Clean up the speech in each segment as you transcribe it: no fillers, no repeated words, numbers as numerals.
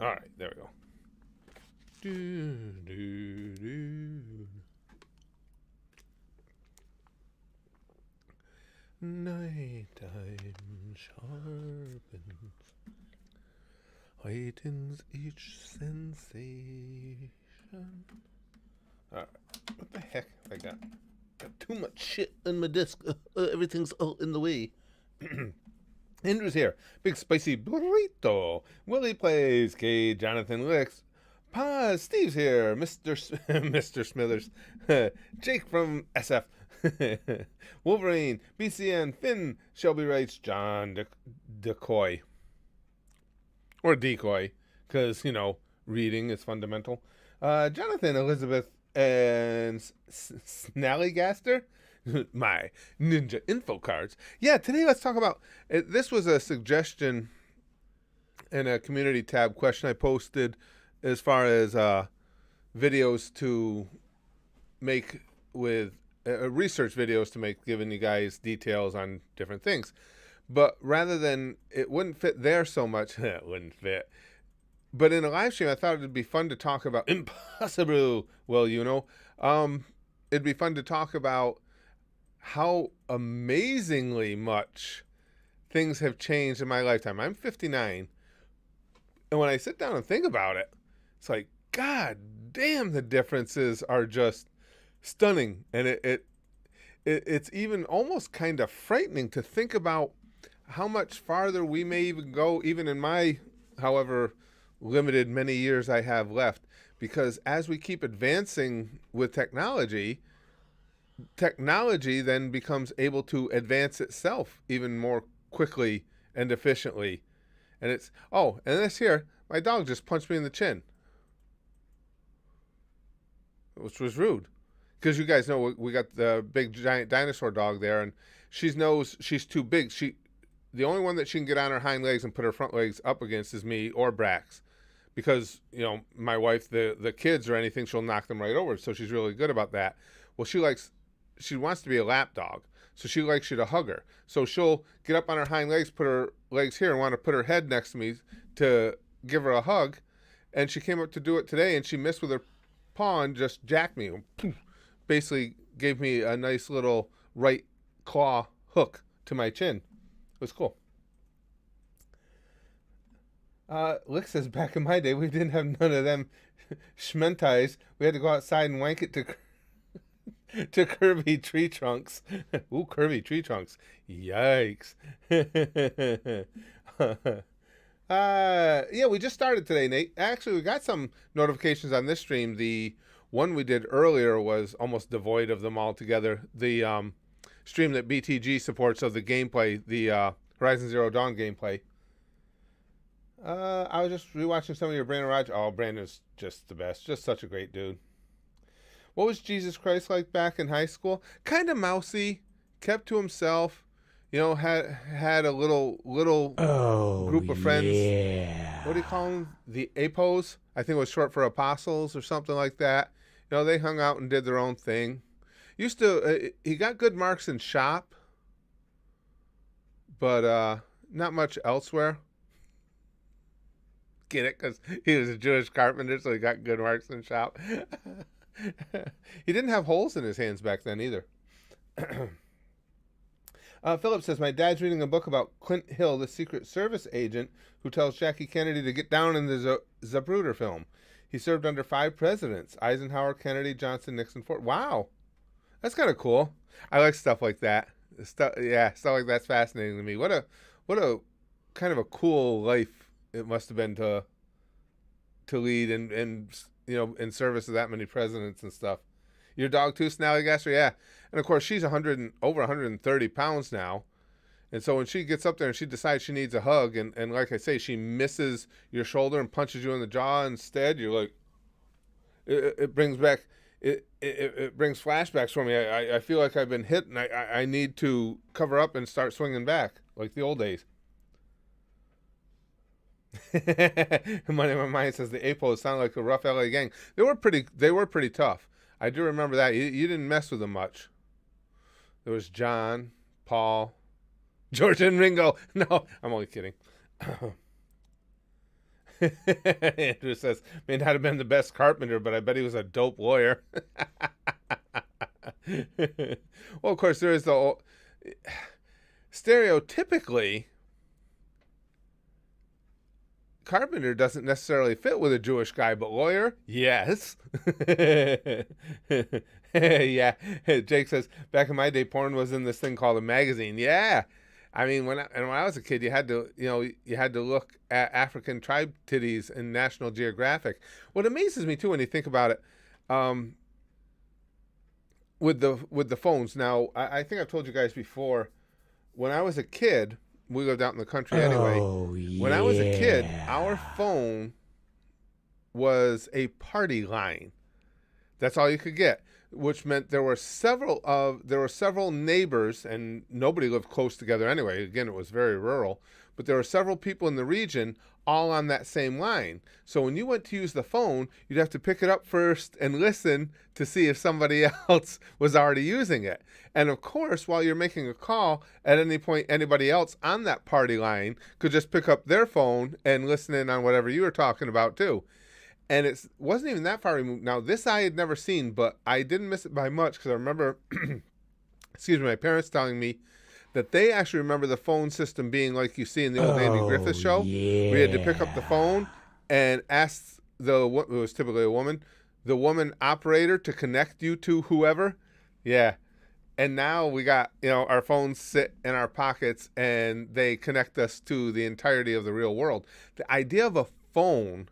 All right, there we go. Do, do, do. Nighttime sharpens, heightens each sensation. All right, what the heck have I got? Got too much shit in my disc. Everything's all in the way. Andrew's here. Big spicy burrito. Willie plays. K. Jonathan licks. Paz. Steve's here. Mr. Smithers. Jake from SF. Wolverine. BCN. Finn. Shelby writes. John Decoy. Or Decoy. Because, reading is fundamental. Jonathan, Elizabeth, and Snallygaster. My ninja info cards. Yeah, today let's talk about this was a suggestion in a community tab question I posted as far as videos to make with research videos to make, giving you guys details on different things. But rather than, it wouldn't fit there so much. It wouldn't fit. But in a live stream, I thought it'd be fun to talk about impossible. Well, it'd be fun to talk about how amazingly much things have changed in my lifetime. I'm 59. And when I sit down and think about it, it's like, God damn, the differences are just stunning. And it's even almost kind of frightening to think about how much farther we may even go, even in my, however limited many years I have left. Because as we keep advancing with technology then becomes able to advance itself even more quickly and efficiently. And and this here, my dog just punched me in the chin, which was rude. Because you guys know we got the big giant dinosaur dog there, and she knows she's too big. The only one that she can get on her hind legs and put her front legs up against is me or Brax. Because, my wife, the kids or anything, she'll knock them right over. So she's really good about that. Well, she wants to be a lap dog, so she likes you to hug her. So she'll get up on her hind legs, put her legs here, and want to put her head next to me to give her a hug. And she came up to do it today, and she missed with her paw and just jacked me. Basically gave me a nice little right claw hook to my chin. It was cool. Lick says, back in my day, we didn't have none of them schmentais. We had to go outside and wank it to curvy tree trunks. Ooh, curvy tree trunks. Yikes. Yeah, we just started today, Nate. Actually, we got some notifications on this stream. The one we did earlier was almost devoid of them altogether. The stream that BTG supports of the gameplay, the Horizon Zero Dawn gameplay. I was just rewatching some of your Brandon Rogers. Oh, Brandon's just the best. Just such a great dude. What was Jesus Christ like back in high school? Kind of mousy, kept to himself. Had a little group of friends. Yeah. What do you call them? The Apos. I think it was short for apostles or something like that. They hung out and did their own thing. He got good marks in shop, but not much elsewhere. Get it? Because he was a Jewish carpenter, so he got good marks in shop. He didn't have holes in his hands back then either. Philip says, my dad's reading a book about Clint Hill, the Secret Service agent who tells Jackie Kennedy to get down in the Zapruder film. He served under 5 presidents: Eisenhower, Kennedy, Johnson, Nixon, Ford. Wow. That's kind of cool. I like stuff like that. Stuff like that's fascinating to me. What a kind of a cool life it must have been to lead and in service of that many presidents and stuff. Your dog too, Snallygaster? Yeah. And of course, she's over 130 pounds now. And so when she gets up there and she decides she needs a hug, and like I say, she misses your shoulder and punches you in the jaw instead, you're like, it brings back, it brings flashbacks for me. I feel like I've been hit, and I need to cover up and start swinging back like the old days. Money in my mind says the Apos sound like a rough LA gang. They were pretty tough. I do remember that. You didn't mess with them much. There was John, Paul, George, and Ringo. No, I'm only kidding. Andrew says, may not have been the best carpenter, but I bet he was a dope lawyer. Well, of course, there is the stereotypically, carpenter doesn't necessarily fit with a Jewish guy, but lawyer, yes. Yeah. Jake says, back in my day, porn was in this thing called a magazine. Yeah. I mean, when I was a kid, you had to, you had to look at African tribe titties in National Geographic. What amazes me too, when you think about it, with the phones. Now, I think I've told you guys before, when I was a kid, we lived out in the country anyway. Oh, yeah. When I was a kid, our phone was a party line. That's all you could get, which meant there were several neighbors, and nobody lived close together anyway. Again, it was very rural, but there were several people in the region all on that same line. So when you went to use the phone, you'd have to pick it up first and listen to see if somebody else was already using it. And of course, while you're making a call, at any point, anybody else on that party line could just pick up their phone and listen in on whatever you were talking about too. And it wasn't even that far removed. Now, this I had never seen, but I didn't miss it by much because I remember, my parents telling me that they actually remember the phone system being like you see in the old Andy Griffith show. Yeah. We had to pick up the phone and ask it was typically a woman, the woman operator to connect you to whoever. Yeah. And now we got, our phones sit in our pockets and they connect us to the entirety of the real world. The idea of a phone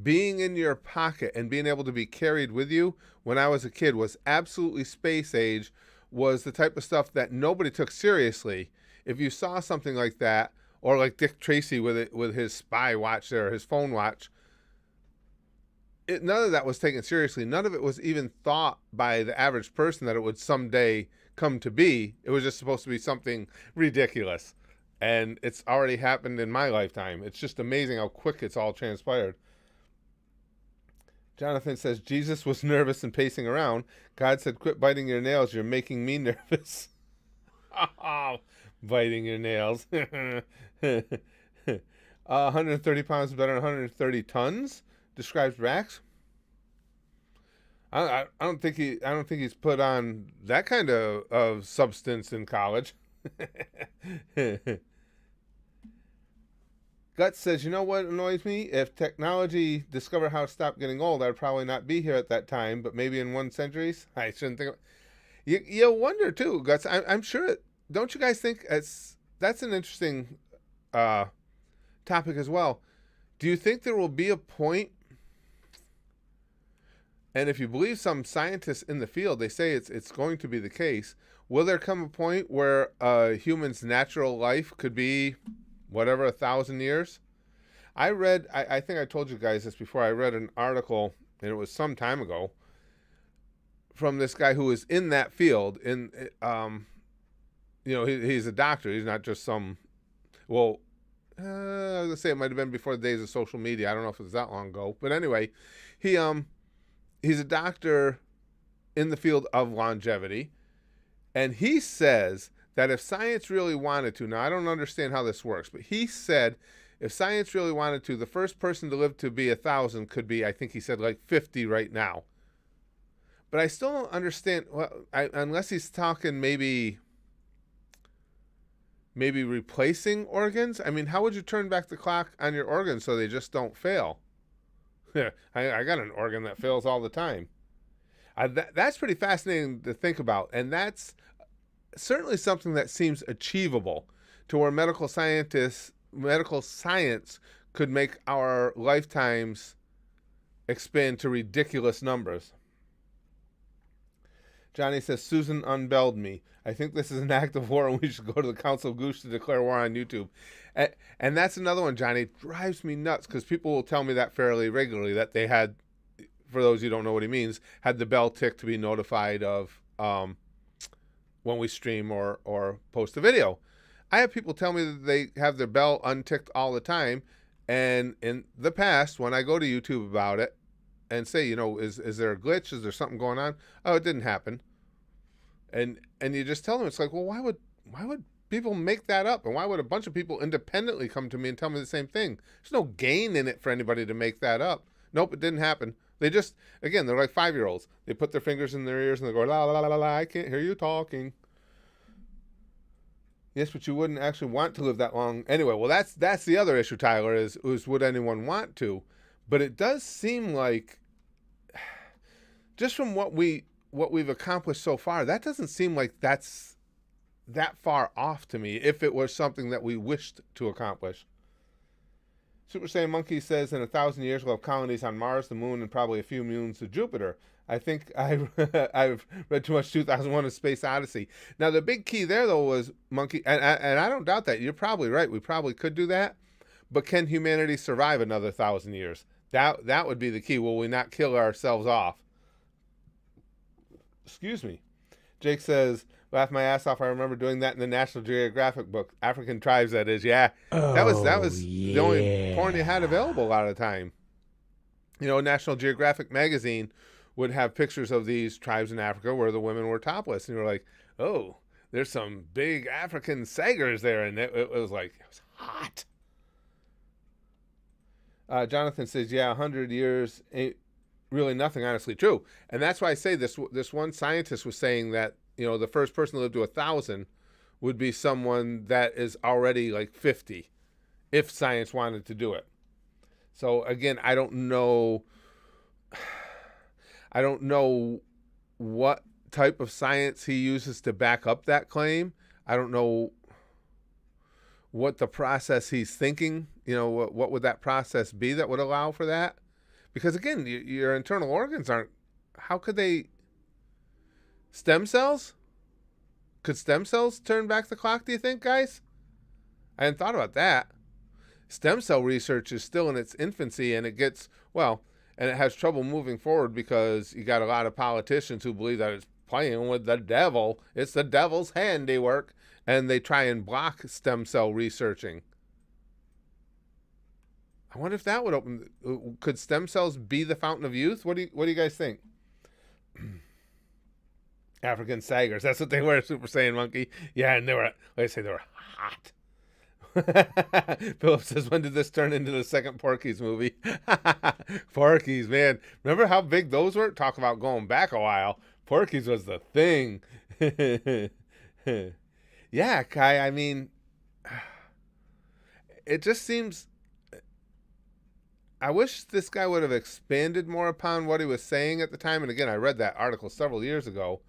being in your pocket and being able to be carried with you when I was a kid was absolutely space age, was the type of stuff that nobody took seriously. If you saw something like that, or like Dick Tracy with his spy watch there, his phone watch, none of that was taken seriously. None of it was even thought by the average person that it would someday come to be. It was just supposed to be something ridiculous. And it's already happened in my lifetime. It's just amazing how quick it's all transpired. Jonathan says, Jesus was nervous and pacing around. God said, quit biting your nails. You're making me nervous. Oh, biting your nails. 130 pounds better than 130 tons, describes Rax. I don't think he's put on that kind of substance in college. Guts says, you know what annoys me? If technology discovered how to stop getting old, I'd probably not be here at that time, but maybe in 1 centuries. I shouldn't think of you wonder too, Guts. I'm sure, don't you guys think that's an interesting topic as well. Do you think there will be a point, and if you believe some scientists in the field, they say it's going to be the case, will there come a point where a human's natural life could be whatever, 1,000 years? I think I told you guys this before. I read an article, and it was some time ago, from this guy who was in that field. He's a doctor. He's not just some, I was going to say it might have been before the days of social media. I don't know if it was that long ago. But anyway, he's a doctor in the field of longevity. And he says that if science really wanted to, now I don't understand how this works, but he said if science really wanted to, the first person to live to be 1,000 could be, I think he said, like 50 right now. But I still don't understand, unless he's talking maybe replacing organs. I mean, how would you turn back the clock on your organs so they just don't fail? I got an organ that fails all the time. That's pretty fascinating to think about, and that's certainly something that seems achievable, to where medical science could make our lifetimes expand to ridiculous numbers. Johnny says, Susan unbelled me. I think this is an act of war and we should go to the Council of Goose to declare war on YouTube. And that's another one, Johnny. It drives me nuts because people will tell me that fairly regularly, that they had, for those who don't know what he means, had the bell tick to be notified of when we stream or post a video. I have people tell me that they have their bell unticked all the time. And in the past, when I go to YouTube about it and say, is there a glitch? Is there something going on? Oh, it didn't happen. And you just tell them, it's like, well, why would people make that up? And why would a bunch of people independently come to me and tell me the same thing? There's no gain in it for anybody to make that up. Nope, it didn't happen. They just, again, they're like 5-year-olds. They put their fingers in their ears and they go, la, la, la, la, la, I can't hear you talking. Yes, but you wouldn't actually want to live that long. Anyway, well, that's the other issue, Tyler, is would anyone want to? But it does seem like, just from what we've accomplished so far, that doesn't seem like that's that far off to me, if it was something that we wished to accomplish. Super Saiyan Monkey says in 1,000 years we'll have colonies on Mars, the Moon, and probably a few moons to Jupiter. I think I've read too much 2001: A Space Odyssey. Now the big key there though was Monkey, and I don't doubt that. You're probably right. We probably could do that, but can humanity survive another 1,000 years? That would be the key. Will we not kill ourselves off? Excuse me. Jake says, laugh my ass off. I remember doing that in the National Geographic book. African tribes, that is. Yeah. That was the only porn you had available a lot of the time. You know, National Geographic magazine would have pictures of these tribes in Africa where the women were topless. And you were like, oh, there's some big African saggers there. And it was like, it was hot. Jonathan says, yeah, 100 years ain't really nothing, honestly. True. And that's why I say this one scientist was saying that, you know, the first person to live to 1,000 would be someone that is already like 50 if science wanted to do it. So again, I don't know what type of science he uses to back up that claim. I don't know what the process he's thinking, you know, what would that process be that would allow for that? Because again, your internal organs aren't, how could they, stem cells? Could stem cells turn back the clock, do you think, guys? I hadn't thought about that. Stem cell research is still in its infancy, and it gets, well, and it has trouble moving forward because you got a lot of politicians who believe that it's playing with the devil. It's the devil's handiwork, and they try and block stem cell researching. I wonder if that would open. Could stem cells be the fountain of youth? What do you guys think? African saggers. That's what they were. Super Saiyan Monkey. Yeah, and they were. Like I say, they were hot. Philip says, when did this turn into the second Porky's movie? Porky's, man. Remember how big those were? Talk about going back a while. Porky's was the thing. Yeah, Kai, I mean, it just seems, I wish this guy would have expanded more upon what he was saying at the time. And again, I read that article several years ago,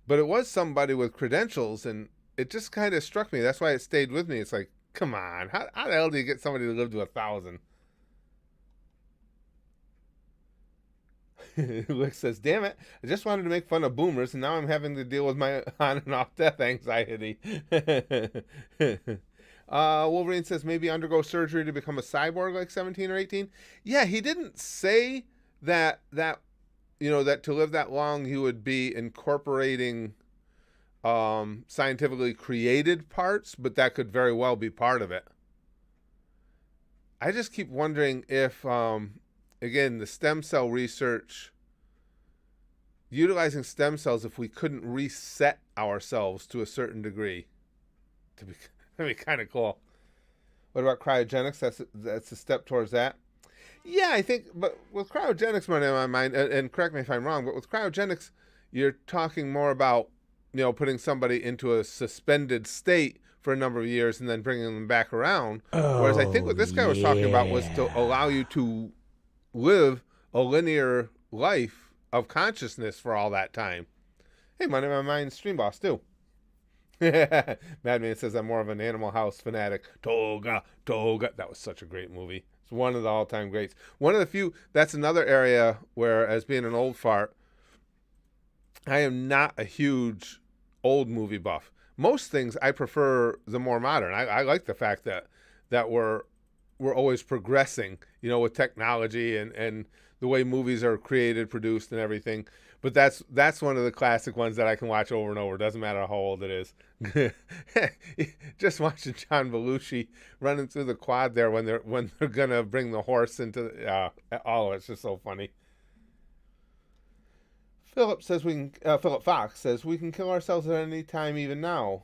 but it was somebody with credentials, and it just kind of struck me. That's why it stayed with me. It's like, come on, how the hell do you get somebody to live to 1,000? Lick says, damn it, I just wanted to make fun of boomers, and now I'm having to deal with my on and off death anxiety. Wolverine says, maybe undergo surgery to become a cyborg like 17 or 18. Yeah, he didn't say that you know, that to live that long he would be incorporating scientifically created parts, but that could very well be part of it. I just keep wondering if again, the stem cell research, utilizing stem cells, if we couldn't reset ourselves to a certain degree, that'd be kind of cool. What about cryogenics? That's a step towards that. Yeah, I think, but with cryogenics, in my mind, and correct me if I'm wrong, but with cryogenics, you're talking more about, you know, putting somebody into a suspended state for a number of years and then bringing them back around. Whereas I think what this guy was talking about was to allow you to live a linear life of consciousness for all that time. Hey, Money My Mind Stream Boss too. Madman says, I'm more of an Animal House fanatic. Toga. That was such a great movie. It's one of the all-time greats. One of the few, that's another area where, as being an old fart, I am not a huge old movie buff. Most things I prefer the more modern. I like the fact that we're always progressing, you know, with technology and the way movies are created, produced, and everything. But that's one of the classic ones that I can watch over and over. Doesn't matter how old it is. Just watching John Belushi running through the quad there when they're gonna bring the horse into it's just so funny. Philip Fox says we can kill ourselves at any time, even now.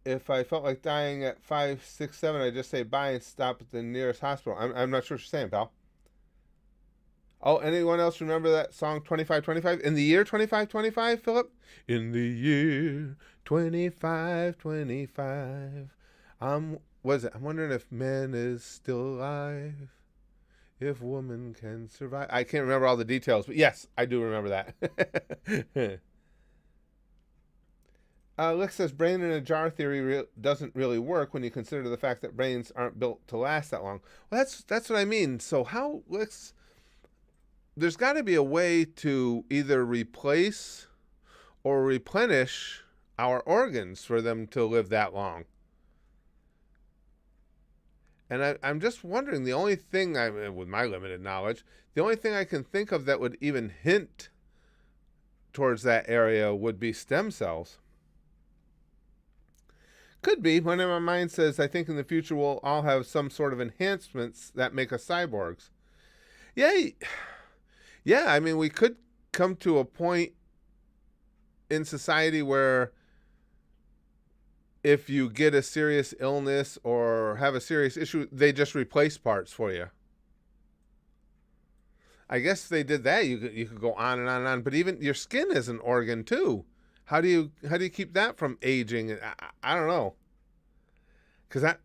If I felt like dying at 5, 6, 7, I'd just say bye and stop at the nearest hospital. I'm not sure what you're saying, pal. Oh, anyone else remember that song 2525? In the year 2525, Philip? In the year 2525. I'm wondering if man is still alive. If woman can survive. I can't remember all the details, but yes, I do remember that. Lick says brain in a jar theory doesn't really work when you consider the fact that brains aren't built to last that long. Well, that's what I mean. So how, Lick's, there's got to be a way to either replace or replenish our organs for them to live that long. And I'm just wondering, the only thing, with my limited knowledge, the only thing I can think of that would even hint towards that area would be stem cells. Could be. One in my mind says, I think in the future we'll all have some sort of enhancements that make us cyborgs. Yeah, I mean, we could come to a point in society where if you get a serious illness or have a serious issue, they just replace parts for you. I guess if they did that, you could go on and on and on. But even your skin is an organ too. How do you keep that from aging? I don't know. Can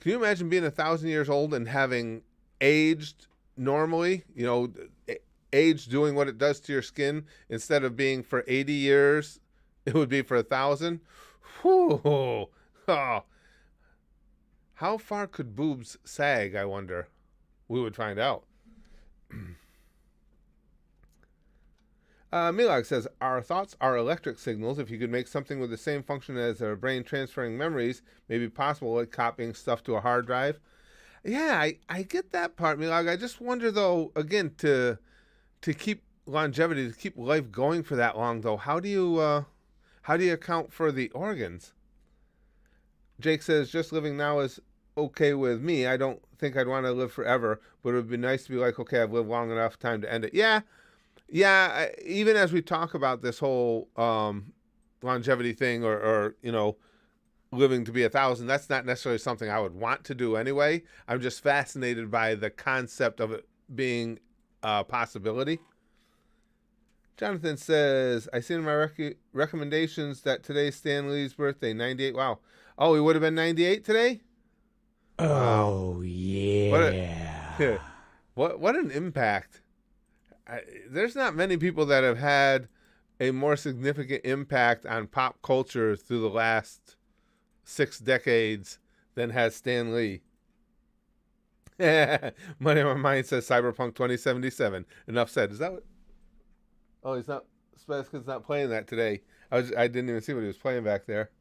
you imagine being 1,000 years old and having aged normally? You know, age doing what it does to your skin, instead of being for 80 years, it would be for 1,000. Whew. Oh. How far could boobs sag, I wonder? We would find out. Milag says, our thoughts are electric signals. If you could make something with the same function as our brain transferring memories, maybe possible, like copying stuff to a hard drive. Yeah, I get that part, Milag. I just wonder, though, again, to keep longevity, to keep life going for that long, though, how do you account for the organs? Jake says, just living now is okay with me. I don't think I'd want to live forever, but it would be nice to be like, okay, I've lived long enough, time to end it. Yeah, even as we talk about this whole longevity thing, or living to be 1,000, that's not necessarily something I would want to do anyway. I'm just fascinated by the concept of it being a possibility. Jonathan says, I see in my recommendations that today's Stan Lee's birthday, 98. Wow. Oh, he would have been 98 today? Oh, wow. Yeah. What an impact. There's not many people that have had a more significant impact on pop culture through the last 6 decades than has Stan Lee. Money on my mind says Cyberpunk 2077. Enough said. Is that what? Oh, he's not. Spezka's not playing that today. I didn't even see what he was playing back there.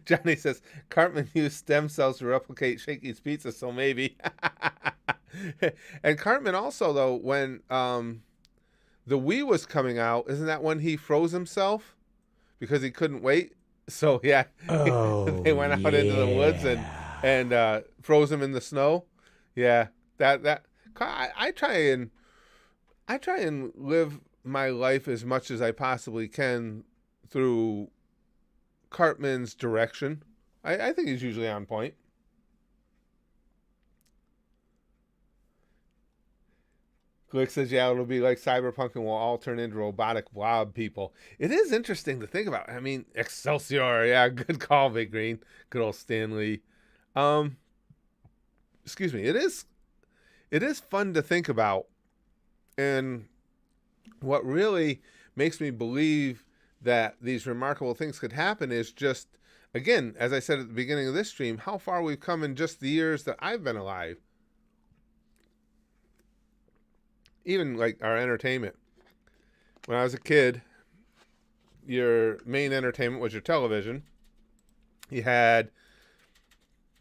Johnny says Cartman used stem cells to replicate Shakey's pizza, so maybe. And Cartman also, though, when the Wii was coming out, isn't that when he froze himself because he couldn't wait? So yeah, they went out into the woods and froze him in the snow. Yeah, that I try and live my life as much as I possibly can through Cartman's direction. I think he's usually on point. Glick says, yeah, it'll be like Cyberpunk and we'll all turn into robotic blob people. It is interesting to think about. I mean, Excelsior. Yeah, good call, Big Green. Good old Stanley. Excuse me. It is fun to think about. And what really makes me believe that these remarkable things could happen is just, again, as I said at the beginning of this stream, how far we've come in just the years that I've been alive. Even like our entertainment. When I was a kid, your main entertainment was your television. You had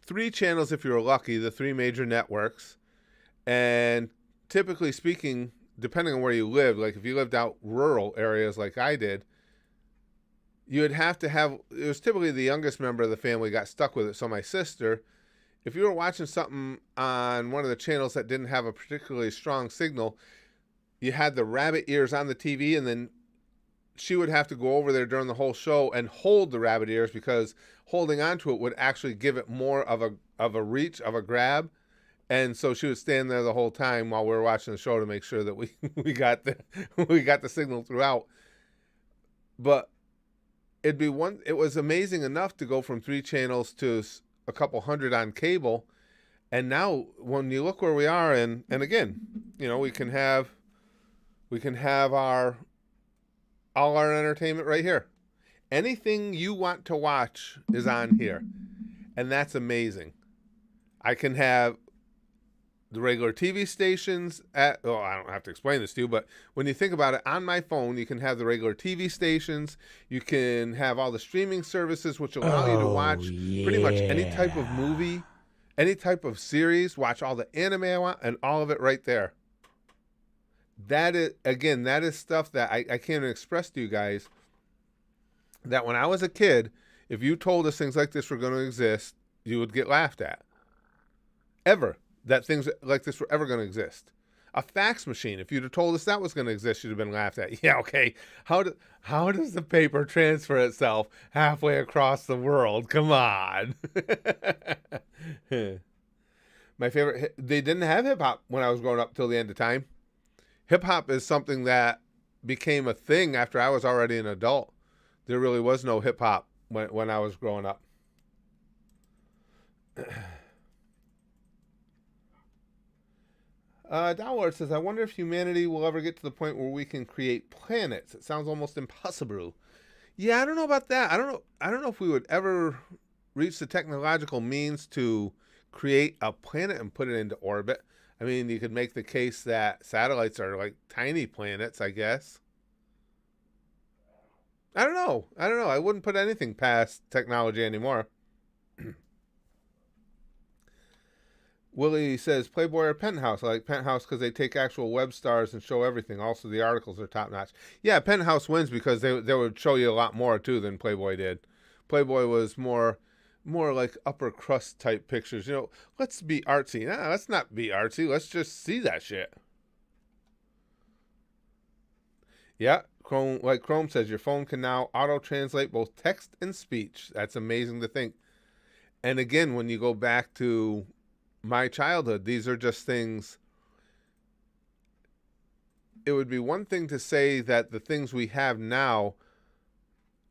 3 channels if you were lucky, the 3 major networks. And typically speaking, depending on where you lived, like if you lived out rural areas like I did, you would have to have, it was typically the youngest member of the family got stuck with it. So my sister, if you were watching something on one of the channels that didn't have a particularly strong signal, you had the rabbit ears on the TV, and then she would have to go over there during the whole show and hold the rabbit ears, because holding onto it would actually give it more of a reach, of a grab. And so she would stand there the whole time while we were watching the show to make sure that we got the signal throughout. But it was amazing enough to go from 3 channels to a couple hundred on cable. And now when you look where we are, and again, we can have all our entertainment right here. Anything you want to watch is on here. And that's amazing. I can have the regular TV stations I don't have to explain this to you, but when you think about it, on my phone, you can have the regular TV stations. You can have all the streaming services, which allow you to watch pretty much any type of movie, any type of series, watch all the anime I want, and all of it right there. That is stuff that I can't even express to you guys, that when I was a kid, if you told us things like this were going to exist, you would get laughed at. Ever. That things like this were ever going to exist. A fax machine, if you'd have told us that was going to exist, you'd have been laughed at. Yeah, okay. How does the paper transfer itself halfway across the world? Come on. My favorite, they didn't have hip-hop when I was growing up till the end of time. Hip-hop is something that became a thing after I was already an adult. There really was no hip-hop when I was growing up. Downward says, I wonder if humanity will ever get to the point where we can create planets. It sounds almost impossible. Yeah, I don't know about that. I don't know if we would ever reach the technological means to create a planet and put it into orbit. I mean, you could make the case that satellites are like tiny planets, I guess. I don't know. I wouldn't put anything past technology anymore. Willie says, Playboy or Penthouse? I like Penthouse because they take actual web stars and show everything. Also, the articles are top-notch. Yeah, Penthouse wins because they would show you a lot more, too, than Playboy did. Playboy was more like upper crust type pictures. Let's be artsy. Nah, let's not be artsy. Let's just see that shit. Yeah, Chrome says, your phone can now auto-translate both text and speech. That's amazing to think. And again, when you go back to my childhood, these are just things. It would be one thing to say that the things we have now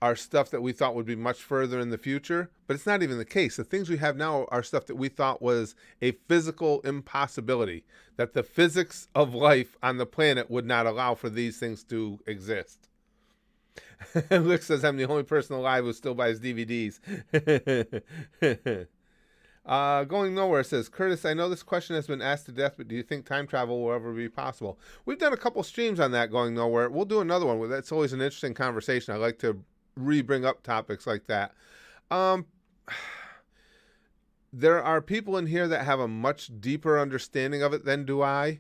are stuff that we thought would be much further in the future, but it's not even the case. The things we have now are stuff that we thought was a physical impossibility, that the physics of life on the planet would not allow for these things to exist. Luke says, I'm the only person alive who still buys DVDs. Going Nowhere says, Curtis, I know this question has been asked to death, but do you think time travel will ever be possible? We've done a couple streams on that, Going Nowhere. We'll do another one. That's always an interesting conversation. I like to bring up topics like that. There are people in here that have a much deeper understanding of it than do I.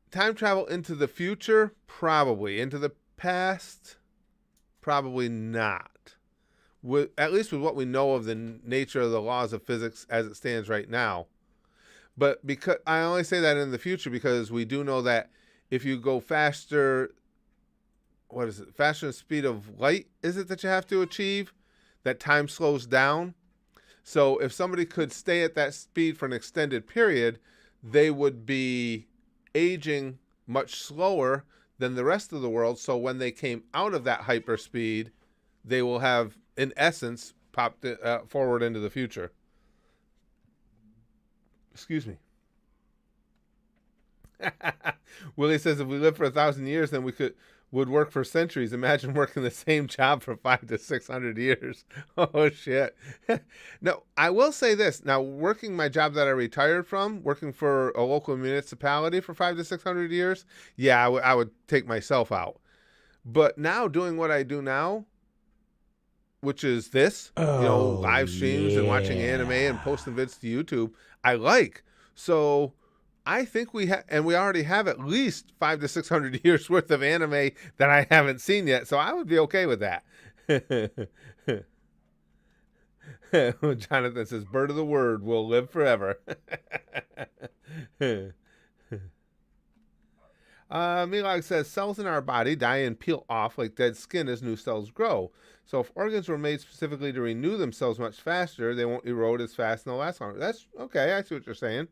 Time travel into the future? Probably. Into the past? Probably not. At least with what we know of the nature of the laws of physics as it stands right now. But because I only say that in the future because we do know that if you go faster, faster than the speed of light, is it that you have to achieve? That time slows down. So if somebody could stay at that speed for an extended period, they would be aging much slower than the rest of the world. So when they came out of that hyperspeed, they will have, in essence, popped forward into the future. Excuse me. Willie says, if we live for 1,000 years, then we would work for centuries. Imagine working the same job for 500 to 600 years. Oh, shit. No, I will say this. Now, working my job that I retired from, working for a local municipality for 500 to 600 years, yeah, I would take myself out. But now, doing what I do now, which is this, live streams and watching anime and posting vids to YouTube, I like. So I think we already have at least 500 to 600 years worth of anime that I haven't seen yet. So I would be okay with that. Jonathan says, bird of the word will live forever. Milag says cells in our body die and peel off like dead skin as new cells grow. So if organs were made specifically to renew themselves much faster, they won't erode as fast and they'll last longer. That's okay. I see what you're saying.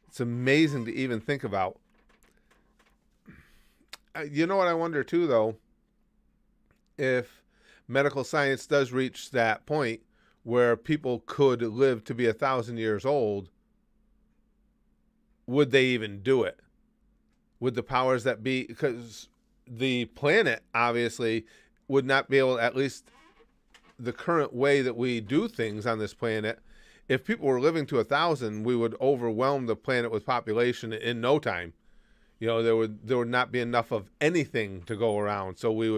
It's amazing to even think about. You know what I wonder too, though? If medical science does reach that point where people could live to be 1,000 years old, would they even do it? Would the powers that be, because the planet obviously would not be able, at least the current way that we do things on this planet, if people were living to 1,000, we would overwhelm the planet with population in no time. You know, there would not be enough of anything to go around. So we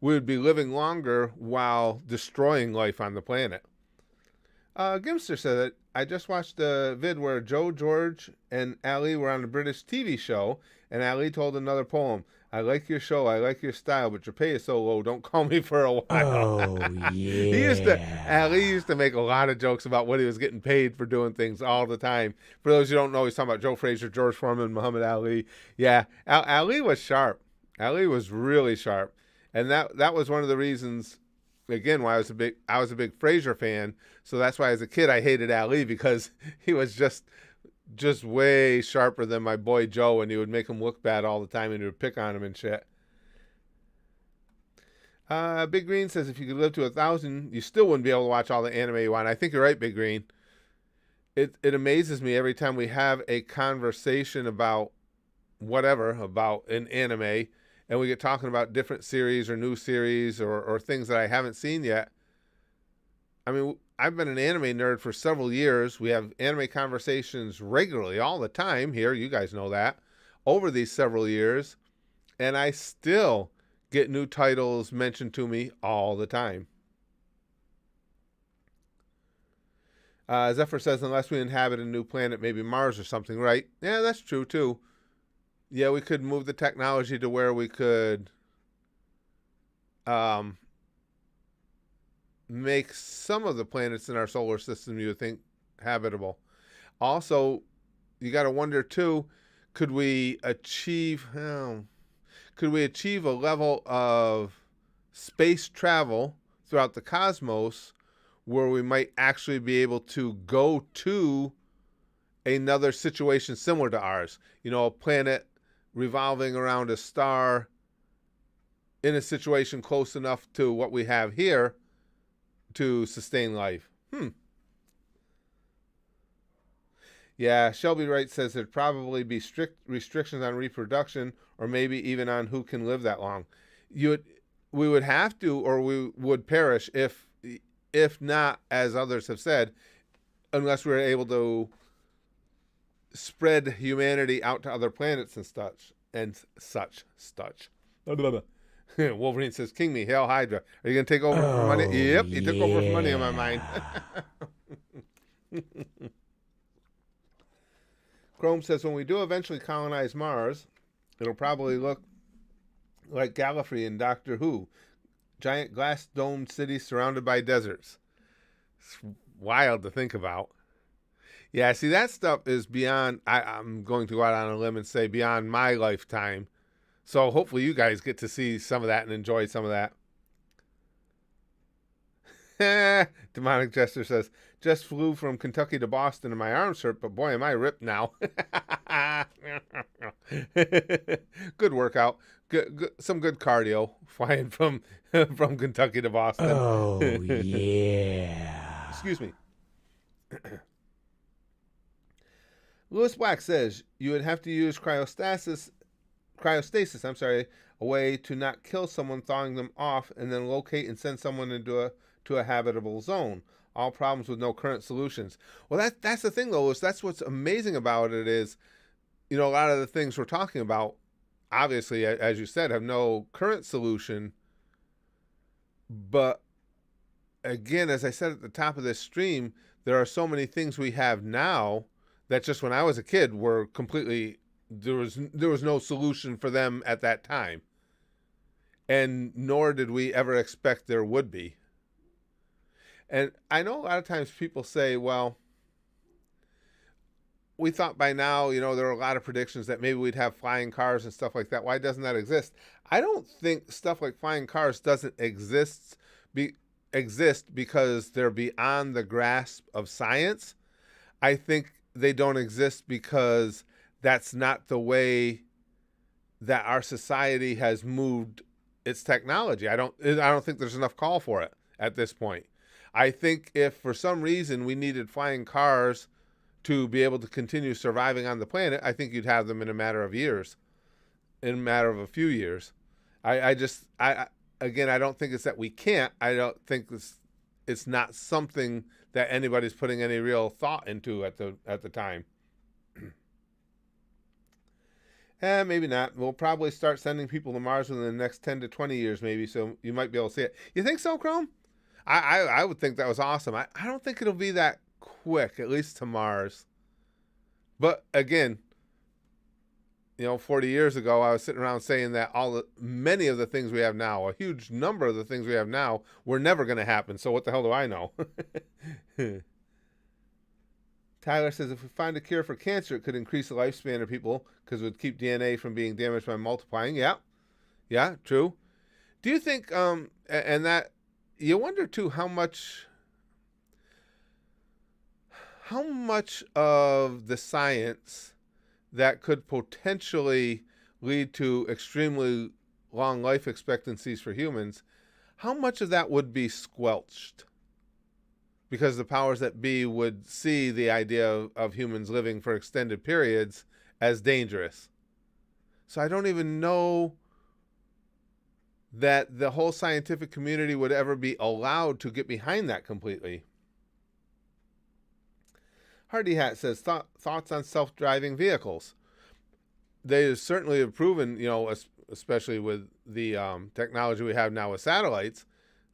would be living longer while destroying life on the planet. Gimster said that I just watched a vid where Joe, George, and Ali were on a British TV show, and Ali told another poem. I like your show, I like your style, but your pay is so low, don't call me for a while. Oh, yeah. Ali used to make a lot of jokes about what he was getting paid for doing things all the time. For those who don't know, he's talking about Joe Frazier, George Foreman, Muhammad Ali. Yeah, Ali was sharp. Ali was really sharp. And that was one of the reasons, again, why I was a big Frazier fan. So that's why as a kid I hated Ali, because he was just way sharper than my boy Joe, and he would make him look bad all the time, and he would pick on him and shit. Big Green says if you could live to 1,000, you still wouldn't be able to watch all the anime you want. I think you're right, Big Green. It amazes me every time we have a conversation about whatever, about an anime, and we get talking about different series or new series or things that I haven't seen yet. I mean, I've been an anime nerd for several years. We have anime conversations regularly all the time here. You guys know that. Over these several years. And I still get new titles mentioned to me all the time. Zephyr says, unless we inhabit a new planet, maybe Mars or something, right? Yeah, that's true too. Yeah, we could move the technology to where we could make some of the planets in our solar system, you would think, habitable. Also, you got to wonder too, could we achieve a level of space travel throughout the cosmos where we might actually be able to go to another situation similar to ours? You know, a planet revolving around a star in a situation close enough to what we have here to sustain life. Yeah, Shelby Wright says there'd probably be strict restrictions on reproduction, or maybe even on who can live that long. We would have to, or we would perish if not, as others have said, unless we were able to spread humanity out to other planets and such. Wolverine says, King me, Hail Hydra. Are you going to take over for money? Yep, he took over for money in my mind. Chrome says, when we do eventually colonize Mars, it'll probably look like Gallifrey in Doctor Who. Giant glass-domed cities surrounded by deserts. It's wild to think about. Yeah, see, that stuff is beyond, I'm going to go out on a limb and say beyond my lifetime. So hopefully you guys get to see some of that and enjoy some of that. Demonic Jester says, just flew from Kentucky to Boston in my arms hurt, but boy, am I ripped now. Good workout. Good, some good cardio flying from Kentucky to Boston. Oh, yeah. Excuse me. Lewis Black says you would have to use cryostasis, a way to not kill someone, thawing them off, and then locate and send someone into a habitable zone. All problems with no current solutions. Well, that's the thing, though, Lewis. That's what's amazing about it is, you know, a lot of the things we're talking about, obviously, as you said, have no current solution. But again, as I said at the top of this stream, there are so many things we have now that just when I was a kid were completely, there was no solution for them at that time. And nor did we ever expect there would be. And I know a lot of times people say, well, we thought by now, there are a lot of predictions that maybe we'd have flying cars and stuff like that. Why doesn't that exist? I don't think stuff like flying cars doesn't exist because they're beyond the grasp of science. I think they don't exist because that's not the way that our society has moved its technology. I don't think there's enough call for it at this point. I think if for some reason we needed flying cars to be able to continue surviving on the planet, I think you'd have them in a matter of years, in a matter of a few years. Again, I don't think it's that we can't. I don't think it's not something that anybody's putting any real thought into at the time. Maybe not. We'll probably start sending people to Mars within the next 10 to 20 years, maybe, so you might be able to see it. You think so, Chrome? I would think that was awesome. I don't think it'll be that quick, at least to Mars. But again, 40 years ago, I was sitting around saying that many of the things we have now, a huge number of the things we have now, were never going to happen. So what the hell do I know? Tyler says, if we find a cure for cancer, it could increase the lifespan of people because it would keep DNA from being damaged by multiplying. Yeah, true. Do you think, and that, you wonder too how much of the science that could potentially lead to extremely long life expectancies for humans, how much of that would be squelched? Because the powers that be would see the idea of humans living for extended periods as dangerous. So I don't even know that the whole scientific community would ever be allowed to get behind that completely. Hardy Hat says, thoughts on self-driving vehicles. They certainly have proven, especially with the technology we have now with satellites,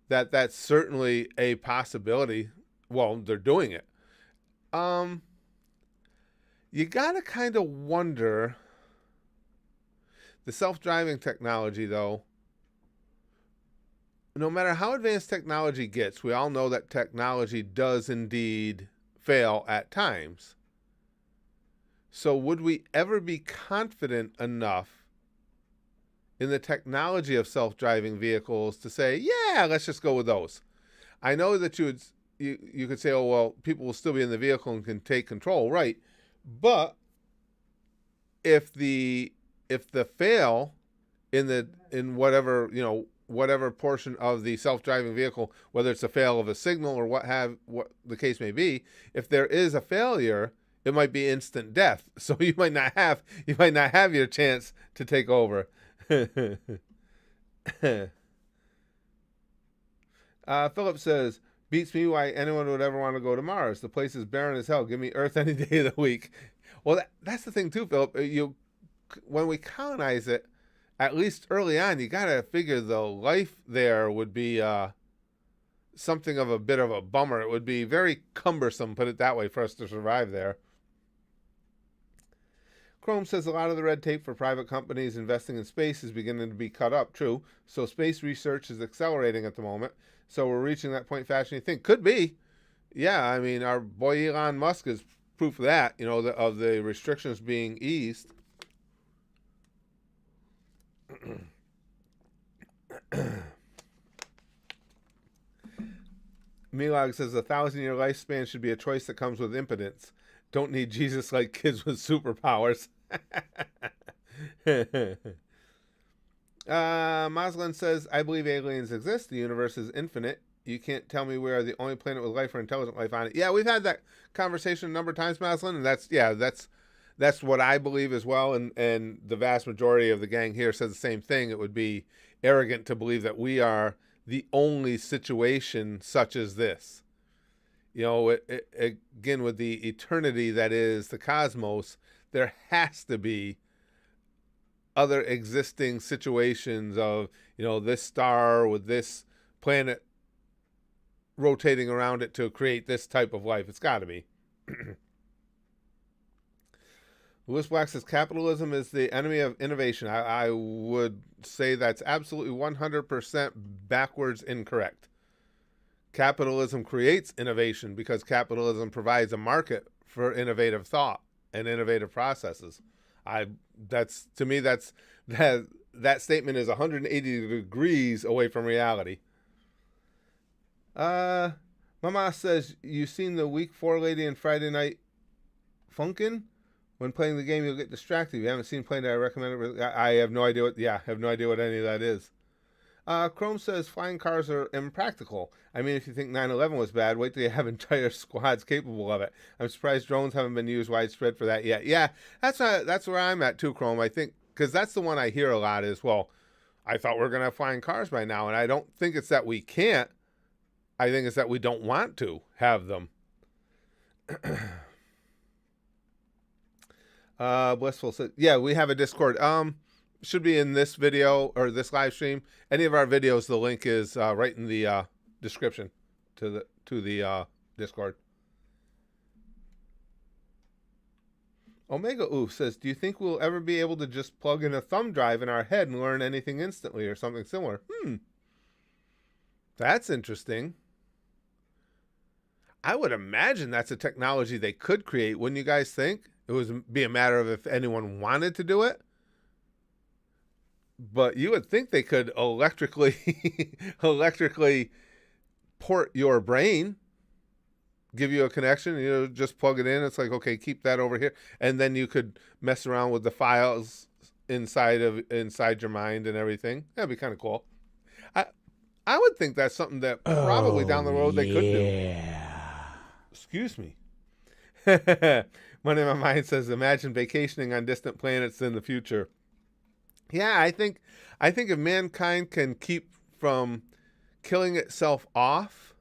that that's certainly a possibility. Well, they're doing it. You got to kind of wonder, the self-driving technology, though, no matter how advanced technology gets, we all know that technology does indeed fail at times. So would we ever be confident enough in the technology of self-driving vehicles to say, yeah, let's just go with those? I know that you could say, oh, well, people will still be in the vehicle and can take control, right? But if the fail in whatever portion of the self-driving vehicle, whether it's a fail of a signal or what the case may be, if there is a failure, it might be instant death. So you might not have your chance to take over. Philip says, beats me why anyone would ever want to go to Mars. The place is barren as hell. Give me Earth any day of the week. Well, that's the thing too, Philip. When we colonize it, at least early on, you got to figure the life there would be something of a bit of a bummer. It would be very cumbersome, put it that way, for us to survive there. Chrome says a lot of the red tape for private companies investing in space is beginning to be cut up. True. So space research is accelerating at the moment. So we're reaching that point faster than you think. Could be. Yeah, I mean, our boy Elon Musk is proof of that, of the restrictions being eased. Milag says a 1,000-year lifespan should be a choice that comes with impotence. Don't need Jesus like kids with superpowers. Moslin says, I believe aliens exist. The universe is infinite. You can't tell me we are the only planet with life or intelligent life on it. Yeah, we've had that conversation a number of times, Moslin, and that's what I believe as well. And the vast majority of the gang here says the same thing. It would be arrogant to believe that we are the only situation such as this. Again, with the eternity that is the cosmos, there has to be other existing situations of, this star with this planet rotating around it to create this type of life. It's got to be. Lewis Black says capitalism is the enemy of innovation. I would say that's absolutely 100% backwards incorrect. Capitalism creates innovation because capitalism provides a market for innovative thought and innovative processes. To me, that statement is 180 degrees away from reality. Mama says, you seen the week 4 lady in Friday Night Funkin'? When playing the game, you'll get distracted. If you haven't seen playing it, I recommend it. I have no idea what, I have no idea what any of that is. Chrome says, flying cars are impractical. I mean, if you think 9/11 was bad, wait till you have entire squads capable of it. I'm surprised drones haven't been used widespread for that yet. Yeah, that's where I'm at too, Chrome. I think, because that's the one I hear a lot is, well, I thought we were going to have flying cars by now. And I don't think it's that we can't. I think it's that we don't want to have them. Blissful says, yeah, we have a Discord. Should be in this video or this live stream. Any of our videos, the link is right in the description to the Discord. Omega Oof says, do you think we'll ever be able to just plug in a thumb drive in our head and learn anything instantly or something similar? That's interesting. I would imagine that's a technology they could create. Wouldn't you guys think? It would be a matter of if anyone wanted to do it. But you would think they could electrically port your brain, give you a connection, just plug it in. It's like, okay, keep that over here. And then you could mess around with the files inside your mind and everything. That'd be kind of cool. I would think that's something that probably down the road they could do. Excuse me. Money in My Mind says, imagine vacationing on distant planets in the future. Yeah, I think if mankind can keep from killing itself off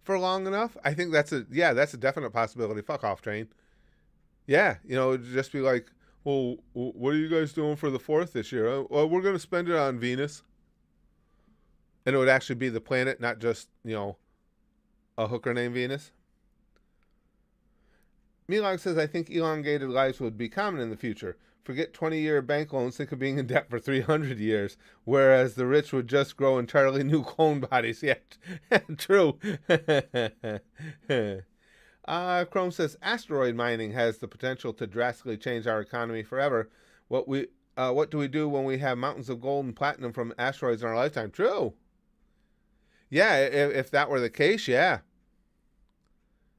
for long enough, I think that's a definite possibility. Fuck off, train. Yeah, it'd just be like, well, what are you guys doing for the 4th this year? Well, we're going to spend it on Venus. And it would actually be the planet, not just, a hooker named Venus. Milog says, I think elongated lives would be common in the future. Forget 20-year bank loans, think of being in debt for 300 years, whereas the rich would just grow entirely new clone bodies. Yeah, true. Chrome says, asteroid mining has the potential to drastically change our economy forever. What do we do when we have mountains of gold and platinum from asteroids in our lifetime? True. Yeah, if that were the case, yeah.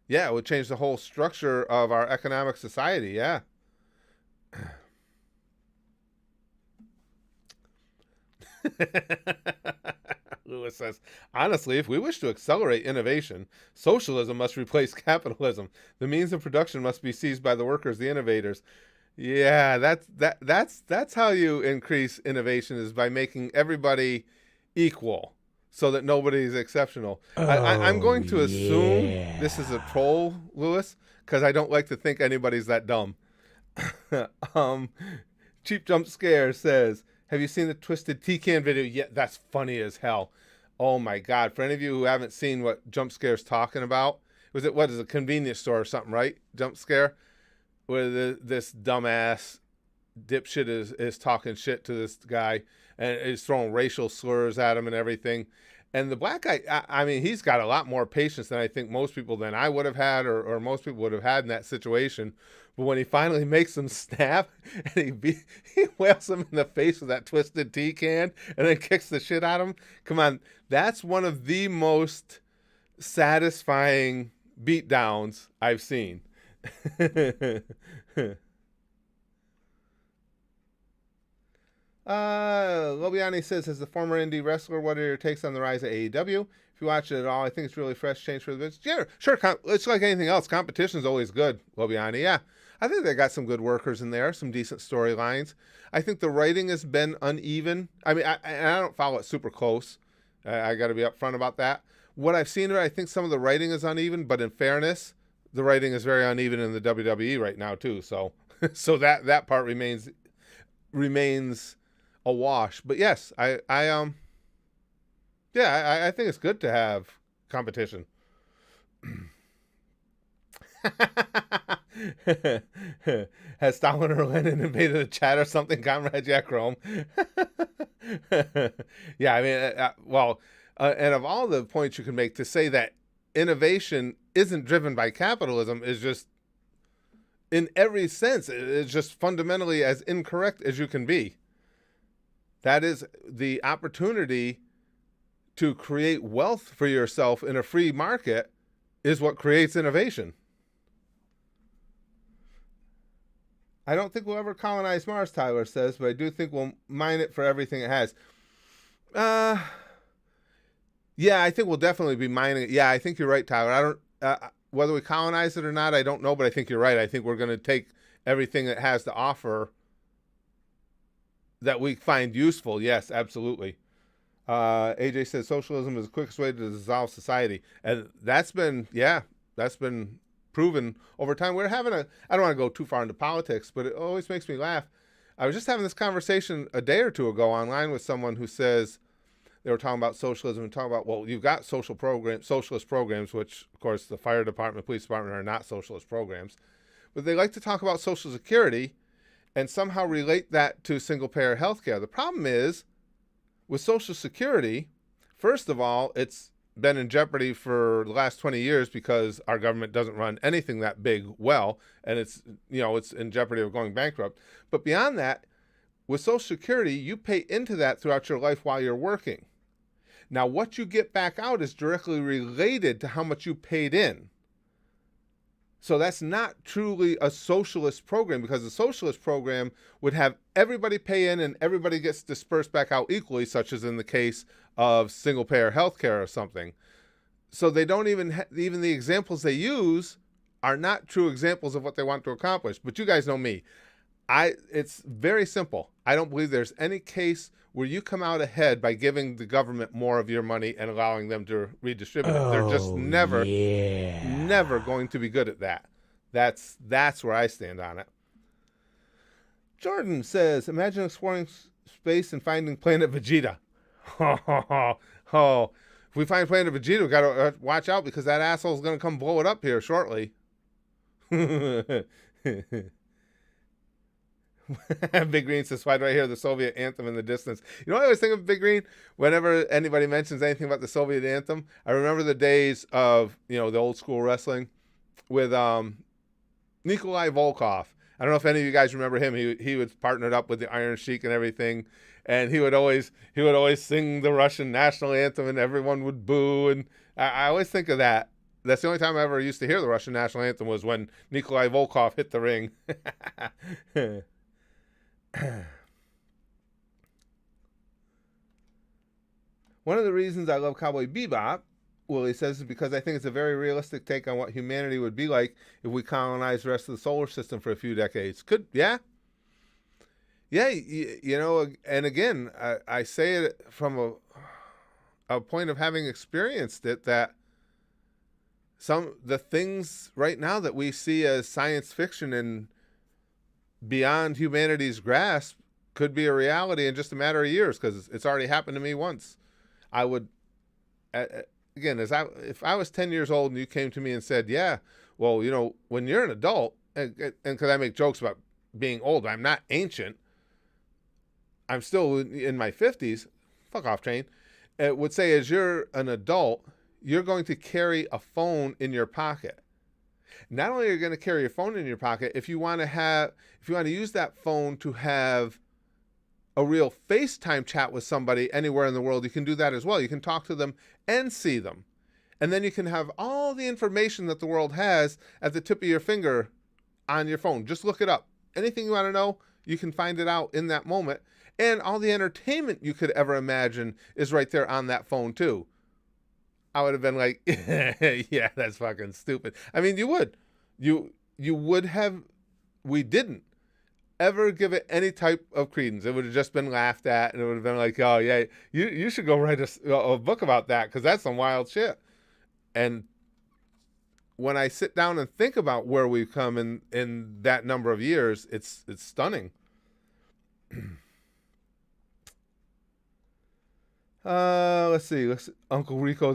Yeah, it would change the whole structure of our economic society, yeah. Lewis says, honestly, if we wish to accelerate innovation, socialism must replace capitalism. The means of production must be seized by the workers, the innovators. Yeah, that's how you increase innovation, is by making everybody equal so that nobody's exceptional. I'm going to assume this is a troll, Lewis, because I don't like to think anybody's that dumb. Cheap Jump Scare says, have you seen the Twisted Tea-Can video? Yeah, that's funny as hell. Oh my God. For any of you who haven't seen what Jump Scare's talking about, what is a convenience store or something, right? Jump Scare? Where this dumbass dipshit is talking shit to this guy and is throwing racial slurs at him and everything. And the black guy, I mean, he's got a lot more patience than I think most people than I would have had or most people would have had in that situation. But when he finally makes him snap and he whales him in the face with that Twisted Tea can and then kicks the shit out of him. Come on, that's one of the most satisfying beatdowns I've seen. Lobiani says, as the former indie wrestler, what are your takes on the rise of AEW? If you watch it at all, I think it's really fresh change for the business. Yeah, sure. It's like anything else. Competition is always good, Lobiani. Yeah, I think they got some good workers in there, some decent storylines. I think the writing has been uneven. I mean, I don't follow it super close. I got to be upfront about that. What I've seen, I think some of the writing is uneven, but in fairness, the writing is very uneven in the WWE right now too. So, that part remains a wash. But yes, I think it's good to have competition. Has Stalin or Lenin invaded the chat or something, Comrade Jack Rome? Yeah, I mean, and of all the points you can make, to say that innovation isn't driven by capitalism is in every sense. It's just fundamentally as incorrect as you can be. That is the opportunity to create wealth for yourself in a free market is what creates innovation. I don't think we'll ever colonize Mars, Tyler says, but I do think we'll mine it for everything it has. Yeah, I think we'll definitely be mining it. Yeah, I think you're right, Tyler. I don't, whether we colonize it or not, I don't know, but I think you're right. I think we're going to take everything it has to offer that we find useful. Yes, absolutely. AJ says socialism is the quickest way to dissolve society. And that's been proven over time. We're having I don't want to go too far into politics, but it always makes me laugh. I was just having this conversation a day or two ago online with someone who says they were talking about socialism and talking about, well, you've got socialist programs, which of course the fire department, police department are not socialist programs, but they like to talk about Social Security and somehow relate that to single payer healthcare. The problem is with Social Security, first of all, it's been in jeopardy for the last 20 years because our government doesn't run anything that big well, and it's in jeopardy of going bankrupt. But beyond that, with Social Security, you pay into that throughout your life while you're working. Now, what you get back out is directly related to how much you paid in. So that's not truly a socialist program, because a socialist program would have everybody pay in and everybody gets dispersed back out equally, such as in the case of single-payer healthcare or something. So they don't even the examples they use are not true examples of what they want to accomplish. But you guys know me. It's very simple. I don't believe there's any case where you come out ahead by giving the government more of your money and allowing them to redistribute it. They're just never going to be good at that. That's where I stand on it. Jordan says, imagine exploring space and finding planet Vegeta. Oh, if we find planet Vegeta, we got to watch out, because that asshole's going to come blow it up here shortly. Big Green says, why do I hear the Soviet anthem in the distance? You know what I always think of, Big Green? Whenever anybody mentions anything about the Soviet anthem, I remember the days of, the old school wrestling with Nikolai Volkov. I don't know if any of you guys remember him. He was partnered up with the Iron Sheik and everything, and he would always sing the Russian national anthem, and everyone would boo. And I always think of that. That's the only time I ever used to hear the Russian national anthem, was when Nikolai Volkov hit the ring. One of the reasons I love Cowboy Bebop, Willie says, is because I think it's a very realistic take on what humanity would be like if we colonized the rest of the solar system for a few decades. And again, I say it from a point of having experienced it, that the things right now that we see as science fiction and beyond humanity's grasp could be a reality in just a matter of years, because it's already happened to me once. I would, again, if I was 10 years old and you came to me and said, yeah, well, when you're an adult, and because I make jokes about being old, I'm not ancient, I'm still in my 50s, fuck off, Train, it would say, as you're an adult, you're going to carry a phone in your pocket. Not only are you going to carry your phone in your pocket, if you want to use that phone to have a real FaceTime chat with somebody anywhere in the world, you can do that as well. You can talk to them and see them. And then you can have all the information that the world has at the tip of your finger on your phone. Just look it up. Anything you want to know, you can find it out in that moment. And all the entertainment you could ever imagine is right there on that phone too. I would have been like, yeah, that's fucking stupid. I mean, you would. You would have. We didn't ever give it any type of credence. It would have just been laughed at, and it would have been like, oh, yeah, you should go write a book about that, because that's some wild shit. And when I sit down and think about where we've come in that number of years, it's stunning. Let's see. Uncle Rico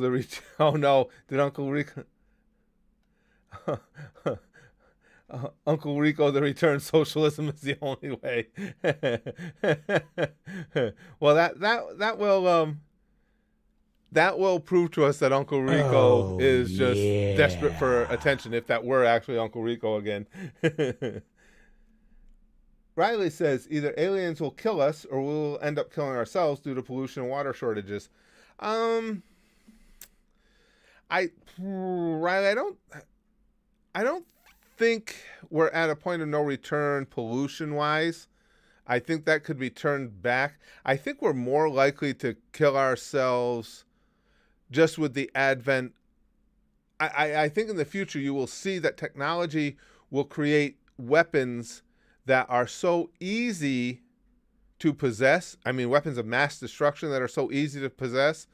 oh no, did Uncle Rico Uncle Rico the return socialism is the only way. Well, that will that will prove to us that Uncle Rico Oh, is just desperate for yeah. attention, if that were actually Uncle Rico again. Riley says either aliens will kill us or we'll end up killing ourselves due to pollution and water shortages. Um, Riley, I don't think we're at a point of no return pollution wise. I think that could be turned back. I think we're more likely to kill ourselves just with the advent. I think in the future you will see that technology will create weapons that are so easy to possess. I mean, weapons of mass destruction that are so easy to possess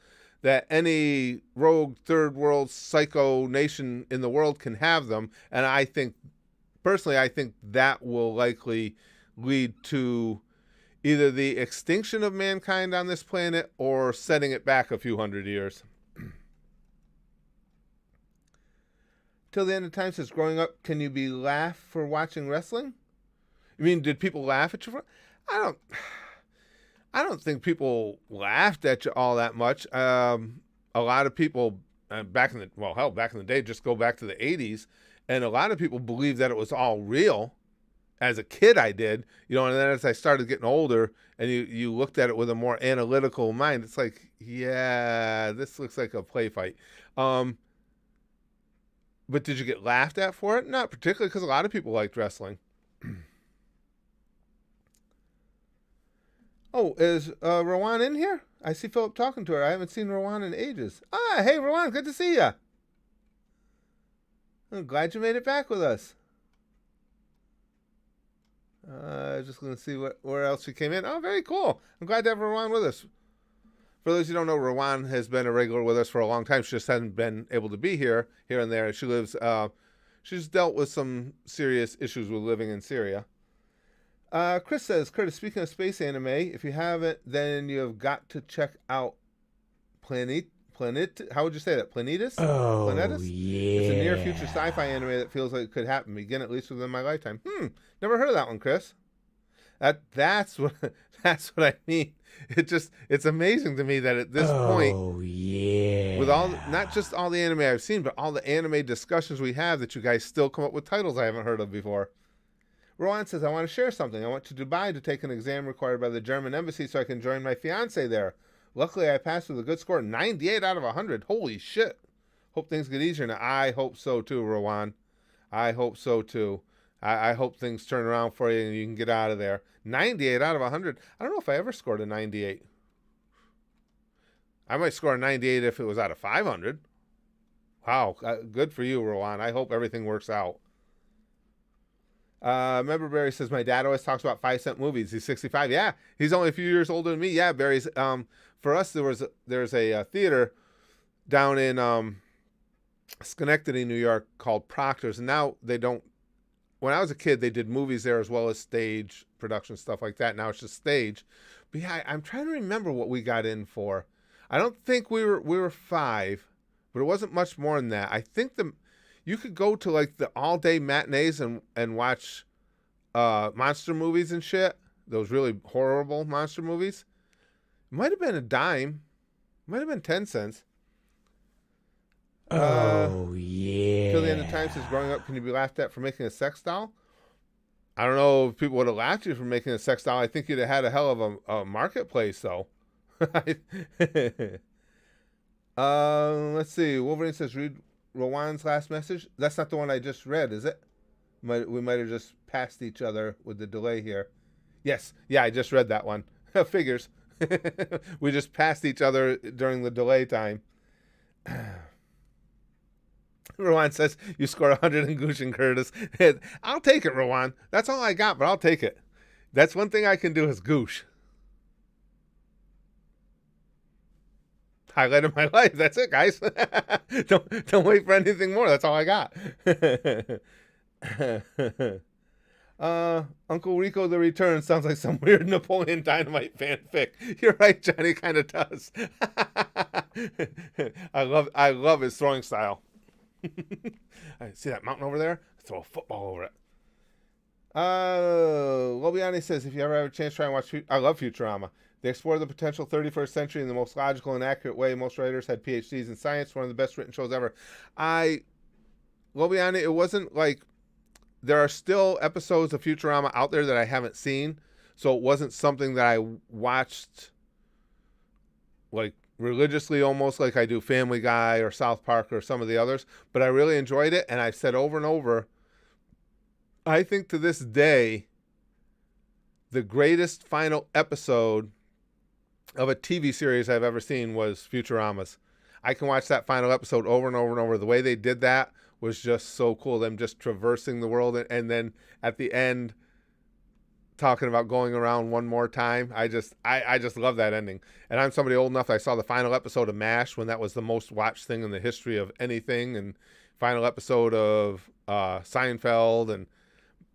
that any rogue third world psycho nation in the world can have them. And I think, personally, I think that will likely lead to either the extinction of mankind on this planet or setting it back a few hundred years. Till the end of time says, growing up, can you be laughed for watching wrestling? You mean, did people laugh at you? I don't. I don't think people laughed at you all that much. A lot of people back in the day, just go back to the '80s, and a lot of people believed that it was all real. As a kid, I did, and then as I started getting older, and you looked at it with a more analytical mind, it's like, yeah, this looks like a play fight. But did you get laughed at for it? Not particularly, because a lot of people liked wrestling. Oh, is Rowan in here? I see Philip talking to her. I haven't seen Rowan in ages. Ah, hey, Rowan, good to see you. I'm glad you made it back with us. Just going to see where else she came in. Oh, very cool. I'm glad to have Rowan with us. For those who don't know, Rowan has been a regular with us for a long time. She just hasn't been able to be here and there. She lives, she's dealt with some serious issues with living in Syria. Chris says, Curtis, speaking of space anime, if you haven't, then you have got to check out Planet. How would you say that? Planetus? Oh, It's a near future sci-fi yeah. anime that feels like it could happen. Begin at least within my lifetime. Never heard of that one, Chris. That's what that's what I mean. It's amazing to me that at this point, Oh, with all yeah. not just all the anime I've seen, but all the anime discussions we have, that you guys still come up with titles I haven't heard of before. Rowan says, I want to share something. I went to Dubai to take an exam required by the German embassy so I can join my fiance there. Luckily, I passed with a good score, 98 out of 100. Holy shit. Hope things get easier now. I hope so too, Rowan. I hope so too. I hope things turn around for you and you can get out of there. 98 out of 100. I don't know if I ever scored a 98. I might score a 98 if it was out of 500. Wow, good for you, Rowan. I hope everything works out. Remember, Barry says, my dad always talks about 5-cent movies. He's 65. Yeah, he's only a few years older than me. Yeah, Barry's. For us, there's a theater down in Schenectady, New York, called Proctor's, and now they don't. When I was a kid, they did movies there as well as stage production stuff like that. Now it's just stage. But yeah, I'm trying to remember what we got in for. I don't think we were 5, but it wasn't much more than that. I think you could go to like the all day matinees and watch monster movies and shit. Those really horrible monster movies. It might have been a dime. It might have been 10 cents. Oh, Till the end of time says, yeah. growing up, can you be laughed at for making a sex doll? I don't know if people would have laughed at you for making a sex doll. I think you'd have had a hell of a marketplace, though. Let's see. Wolverine says, read Rowan's last message. That's not the one I just read, is it? We might have just passed each other with the delay here. Yes. Yeah, I just read that one. Figures. We just passed each other during the delay time. Rowan says, you score 100 in Gooch and Curtis. I'll take it, Rowan. That's all I got, but I'll take it. That's one thing I can do is Gooch. Highlight of my life. That's it, guys. don't wait for anything more. That's all I got. Uncle Rico the Return sounds like some weird Napoleon Dynamite fanfic. You're right, Johnny. Kind of does. I love his throwing style. I see that mountain over there? Throw a football over it. Lobiani says, if you ever have a chance, try and watch. I love Futurama. They explore the potential 31st century in the most logical and accurate way. Most writers had PhDs in science. One of the best written shows ever. I will be honest, it wasn't like, there are still episodes of Futurama out there that I haven't seen, so it wasn't something that I watched like religiously, almost like I do Family Guy or South Park or some of the others, but I really enjoyed it, and I've said over and over, I think to this day, the greatest final episode of a TV series I've ever seen was Futurama's. I can watch that final episode over and over and over. The way they did that was just so cool. Them just traversing the world, and then at the end talking about going around one more time. I just love that ending. And I'm somebody old enough, I saw the final episode of MASH when that was the most watched thing in the history of anything, and final episode of Seinfeld,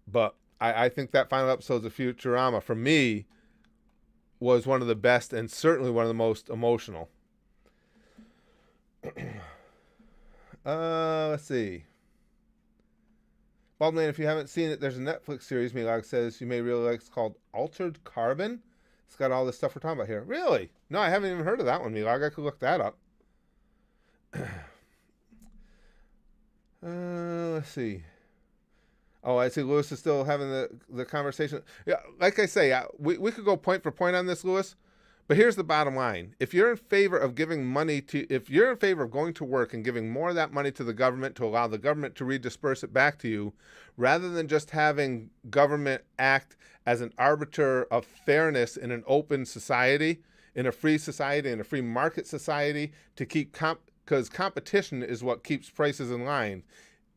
but I think that final episode of Futurama, for me, was one of the best and certainly one of the most emotional. Let's see. Baldman, if you haven't seen it, there's a Netflix series Milag says you may really like. It's called Altered Carbon. It's got all this stuff we're talking about here. Really? No, I haven't even heard of that one, Milag. I could look that up. Let's see. Oh, I see Lewis is still having the conversation. Yeah, like I say, we could go point for point on this, Lewis. But here's the bottom line. If you're in favor of giving money if you're in favor of going to work and giving more of that money to the government to allow the government to redisperse it back to you, rather than just having government act as an arbiter of fairness in an open society, in a free society, in a free market society, to keep because competition is what keeps prices in line.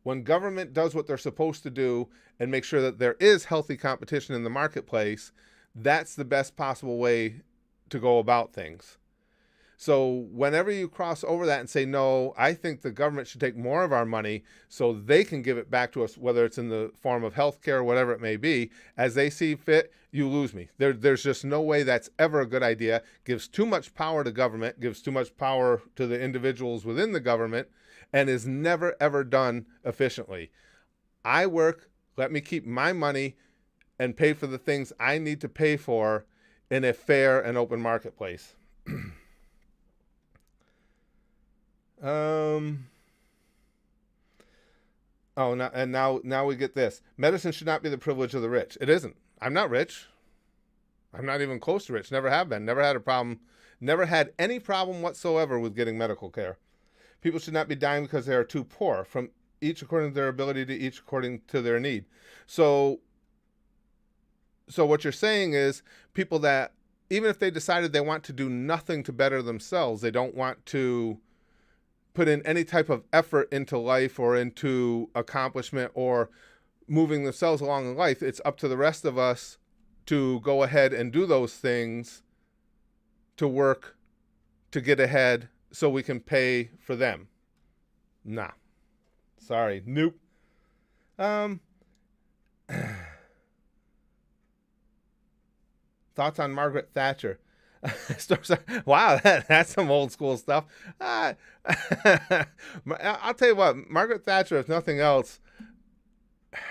When government does what they're supposed to do and make sure that there is healthy competition in the marketplace, that's the best possible way to go about things. So whenever you cross over that and say, no, I think the government should take more of our money so they can give it back to us, whether it's in the form of healthcare or whatever it may be, as they see fit, you lose me. There's just no way that's ever a good idea. Gives too much power to government, gives too much power to the individuals within the government, and is never, ever done efficiently. I work, let me keep my money and pay for the things I need to pay for in a fair and open marketplace. Now we get this. Medicine should not be the privilege of the rich. It isn't. I'm not rich. I'm not even close to rich. Never have been. Never had a problem. Never had any problem whatsoever with getting medical care. People should not be dying because they are too poor, from each according to their ability to each according to their need. So what you're saying is people that, even if they decided they want to do nothing to better themselves, they don't want to put in any type of effort into life or into accomplishment or moving themselves along in life, it's up to the rest of us to go ahead and do those things, to work, to get ahead so we can pay for them. Nah. Sorry. Nope. Thoughts on Margaret Thatcher? Wow, that's some old school stuff. I'll tell you what, Margaret Thatcher, if nothing else,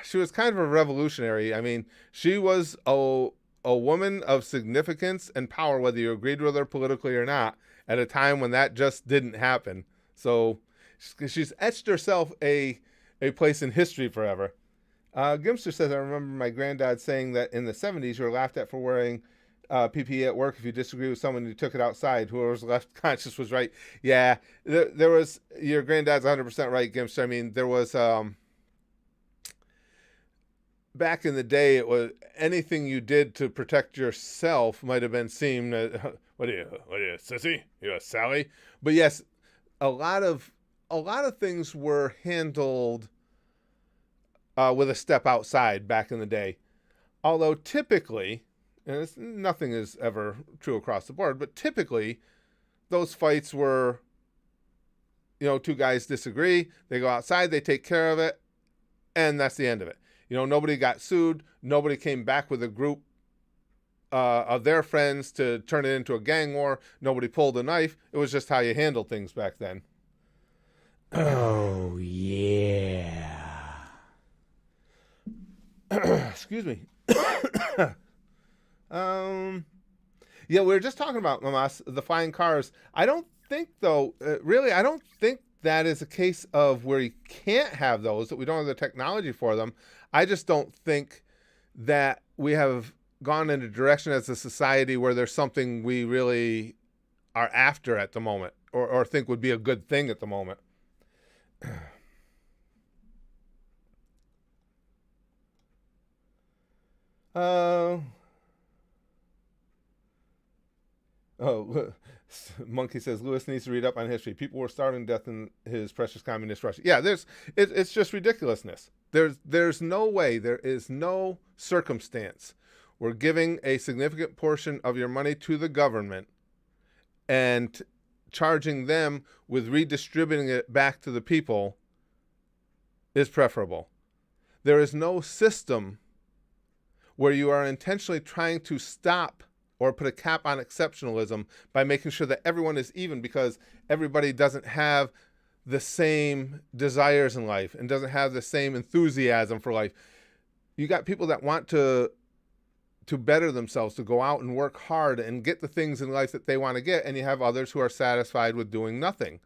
she was kind of a revolutionary. I mean, she was a woman of significance and power, whether you agreed with her politically or not, at a time when that just didn't happen. So she's etched herself a place in history forever. Gimster says, I remember my granddad saying that in the 70s you were laughed at for wearing PPE at work if you disagree with someone who took it outside. Whoever was left conscious was right. Yeah, there was, your granddad's 100% right, Gimster. I mean, there was, back in the day, it was anything you did to protect yourself might have been seen, what are you, sissy? You a Sally? But yes, a lot of things were handled with a step outside back in the day. Although typically, and nothing is ever true across the board, but typically those fights were, two guys disagree, they go outside, they take care of it, and that's the end of it. Nobody got sued, nobody came back with a group of their friends to turn it into a gang war, nobody pulled a knife. It was just how you handled things back then. Oh, yeah. Excuse me. Yeah, we were just talking about, Mamas, the flying cars. I don't think, though, really, I don't think that is a case of where you can't have those, that we don't have the technology for them. I just don't think that we have gone in a direction as a society where there's something we really are after at the moment, or think would be a good thing at the moment. Uh, oh, Monkey says Lewis needs to read up on history. People were starving to death in his precious communist Russia. Yeah, it's just ridiculousness. There's no way, there is no circumstance where giving a significant portion of your money to the government and charging them with redistributing it back to the people is preferable. There is no system where you are intentionally trying to stop or put a cap on exceptionalism by making sure that everyone is even, because everybody doesn't have the same desires in life and doesn't have the same enthusiasm for life. You got people that want to better themselves, to go out and work hard and get the things in life that they want to get, and you have others who are satisfied with doing nothing.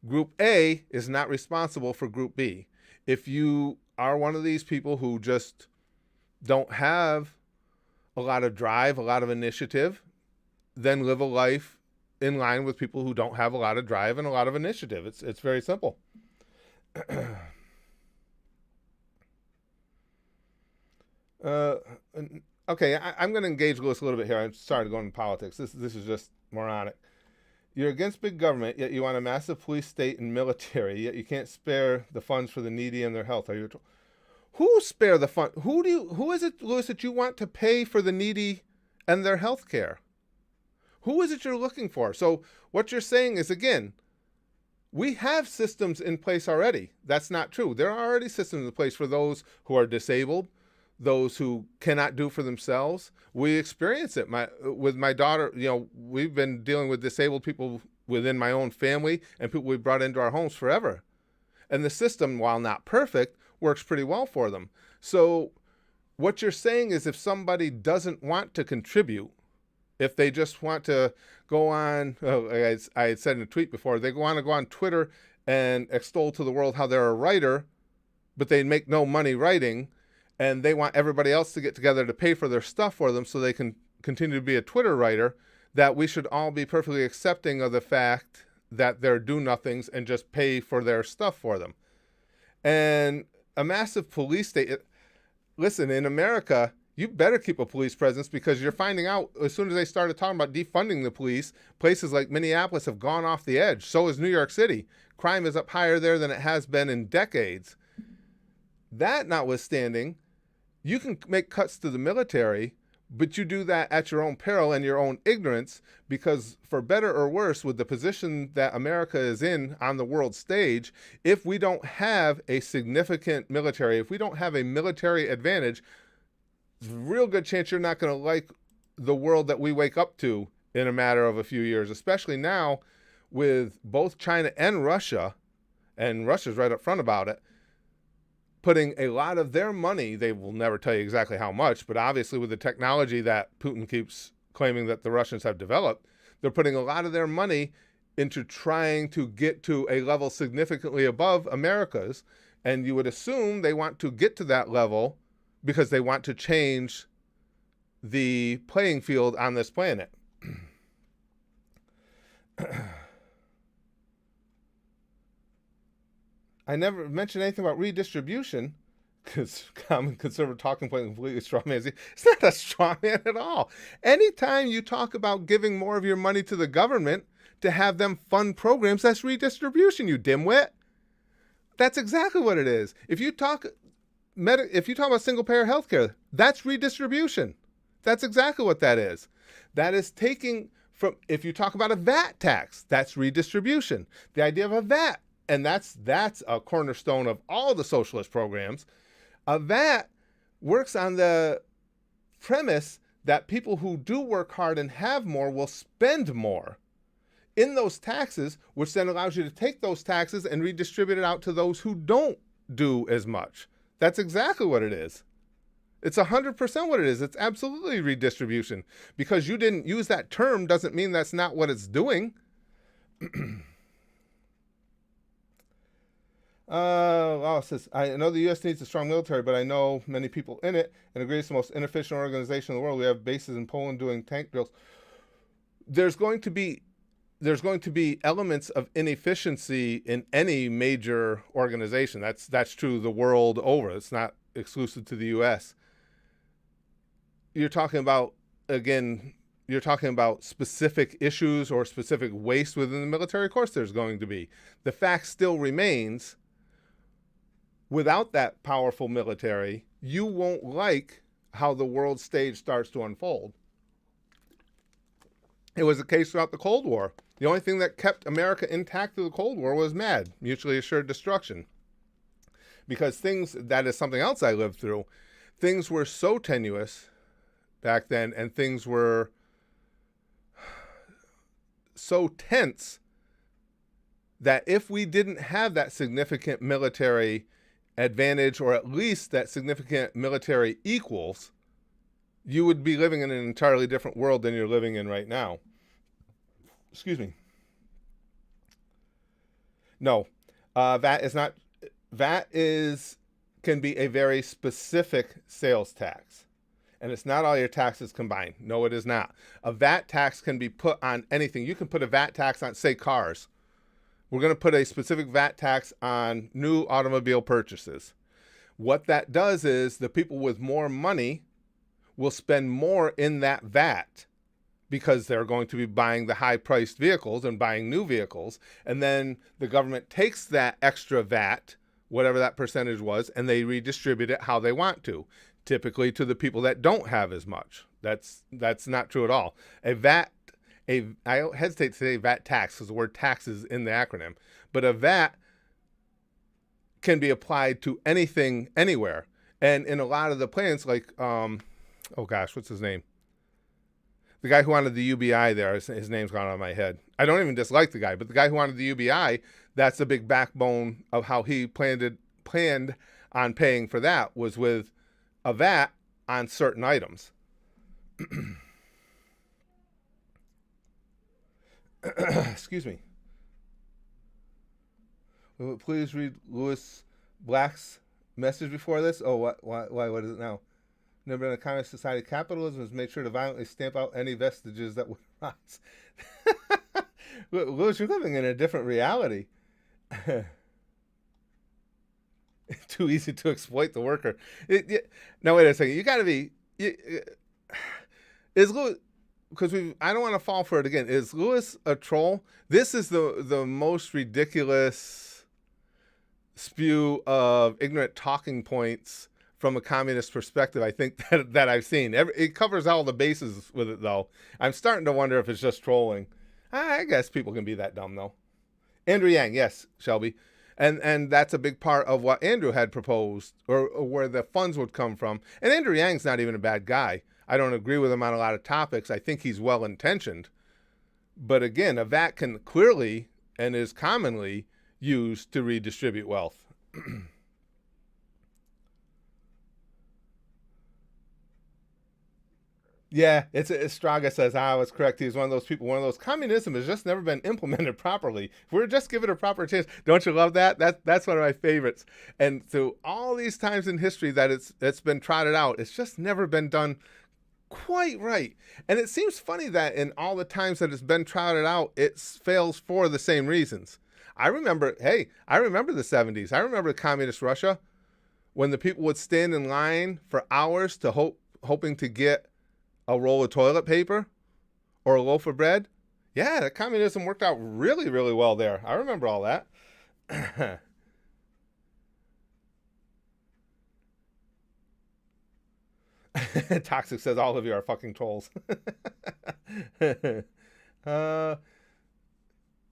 Group A is not responsible for Group B. If you are one of these people who just don't have a lot of drive, a lot of initiative, then live a life in line with people who don't have a lot of drive and a lot of initiative. It's very simple. Okay, I'm going to engage Lewis a little bit here. I'm sorry to go into politics. This is just moronic. You're against big government, yet you want a massive police state and military, yet you can't spare the funds for the needy and their health. Are you? Who spare the fund? Who is it, Lewis, that you want to pay for the needy and their health care? Who is it you're looking for? So what you're saying is, again, we have systems in place already. That's not true. There are already systems in place for those who are disabled, those who cannot do for themselves. We experience it. With my daughter, we've been dealing with disabled people within my own family and people we brought into our homes forever. And the system, while not perfect, works pretty well for them. So what you're saying is, if somebody doesn't want to contribute, if they just want to go on, I had said in a tweet before, they want to go on Twitter and extol to the world how they're a writer, but they make no money writing, and they want everybody else to get together to pay for their stuff for them so they can continue to be a Twitter writer, that we should all be perfectly accepting of the fact that they're do-nothings and just pay for their stuff for them. And a massive police state, listen, in America, you better keep a police presence, because you're finding out as soon as they started talking about defunding the police, places like Minneapolis have gone off the edge. So is New York City. Crime is up higher there than it has been in decades. That notwithstanding, you can make cuts to the military, but you do that at your own peril and your own ignorance, because for better or worse, with the position that America is in on the world stage, if we don't have a significant military, if we don't have a military advantage, there's a real good chance you're not going to like the world that we wake up to in a matter of a few years, especially now with both China and Russia's right up front about it, putting a lot of their money, they will never tell you exactly how much, but obviously with the technology that Putin keeps claiming that the Russians have developed, they're putting a lot of their money into trying to get to a level significantly above America's. And you would assume they want to get to that level because they want to change the playing field on this planet. I never mentioned anything about redistribution, because common conservative talking point completely straw man. It's not a straw man at all. Anytime you talk about giving more of your money to the government to have them fund programs, that's redistribution, you dimwit. That's exactly what it is. If you talk about single-payer healthcare, that's redistribution. That's exactly what that is. That is taking from, if you talk about a VAT tax, that's redistribution. The idea of a VAT, and that's a cornerstone of all the socialist programs. A VAT works on the premise that people who do work hard and have more will spend more in those taxes, which then allows you to take those taxes and redistribute it out to those who don't do as much. That's exactly what it is. It's 100% what it is. It's absolutely redistribution. Because you didn't use that term doesn't mean that's not what it's doing. It says, I know the U.S. needs a strong military, but I know many people in it and agree it's the most inefficient organization in the world. We have bases in Poland doing tank drills. There's going to be elements of inefficiency in any major organization. That's true the world over. It's not exclusive to the U.S. You're talking about specific issues or specific waste within the military. Of course, there's going to be. The fact still remains, without that powerful military, you won't like how the world stage starts to unfold. It was the case throughout the Cold War. The only thing that kept America intact through the Cold War was MAD, mutually assured destruction. Because that is something else I lived through, things were so tenuous back then, and things were so tense that if we didn't have that significant military advantage, or at least that significant military equals, you would be living in an entirely different world than you're living in right now. Excuse me. No, VAT can be a very specific sales tax. And it's not all your taxes combined. No, it is not. A VAT tax can be put on anything. You can put a VAT tax on, say, cars. We're going to put a specific VAT tax on new automobile purchases. What that does is the people with more money will spend more in that VAT because they're going to be buying the high-priced vehicles and buying new vehicles. And then the government takes that extra VAT, whatever that percentage was, and they redistribute it how they want to, typically to the people that don't have as much. That's not true at all. I hesitate to say VAT tax because the word tax is in the acronym, but a VAT can be applied to anything, anywhere. And in a lot of the plans, like, oh gosh, what's his name? The guy who wanted the UBI there, his name's gone out of my head. I don't even dislike the guy, but the guy who wanted the UBI, that's the big backbone of how he planned on paying for that, was with a VAT on certain items. Excuse me. Please read Lewis Black's message before this. Oh, what is it now? Never been a communist society. Capitalism has made sure to violently stamp out any vestiges that would rise. Lewis, you're living in a different reality. Too easy to exploit the worker. Now, wait a second. You got to be... is Lewis... Because I don't want to fall for it again. Is Lewis a troll? This is the most ridiculous spew of ignorant talking points from a communist perspective, I think, that I've seen. It covers all the bases with it, though. I'm starting to wonder if it's just trolling. I guess people can be that dumb, though. Andrew Yang, yes, Shelby. And that's a big part of what Andrew had proposed, or where the funds would come from. And Andrew Yang's not even a bad guy. I don't agree with him on a lot of topics. I think he's well-intentioned. But again, a VAT can clearly and is commonly used to redistribute wealth. Yeah, Straga says, I was correct. He's one of those people, communism has just never been implemented properly. If we're just given a proper chance. Don't you love that? That's one of my favorites. And through all these times in history that it's been trotted out, it's just never been done quite right. And it seems funny that in all the times that it's been trotted out, it fails for the same reasons. I remember the 70s. I remember communist Russia, when the people would stand in line for hours to hoping to get a roll of toilet paper or a loaf of bread. Yeah, the communism worked out really, really well there. I remember all that. Toxic says all of you are fucking trolls.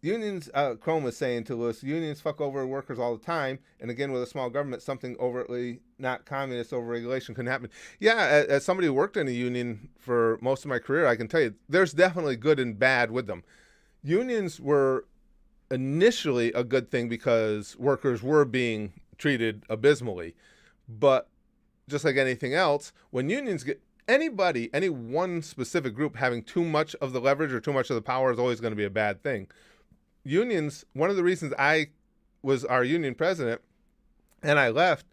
Unions, Chrome was saying to Lewis, unions fuck over workers all the time. And again, with a small government, something overtly not communist over-regulation couldn't happen. Yeah, as somebody who worked in a union for most of my career, I can tell you, there's definitely good and bad with them. Unions were initially a good thing because workers were being treated abysmally. But just like anything else, when unions get anybody, any one specific group having too much of the leverage or too much of the power is always going to be a bad thing. Unions, one of the reasons I was our union president and I left,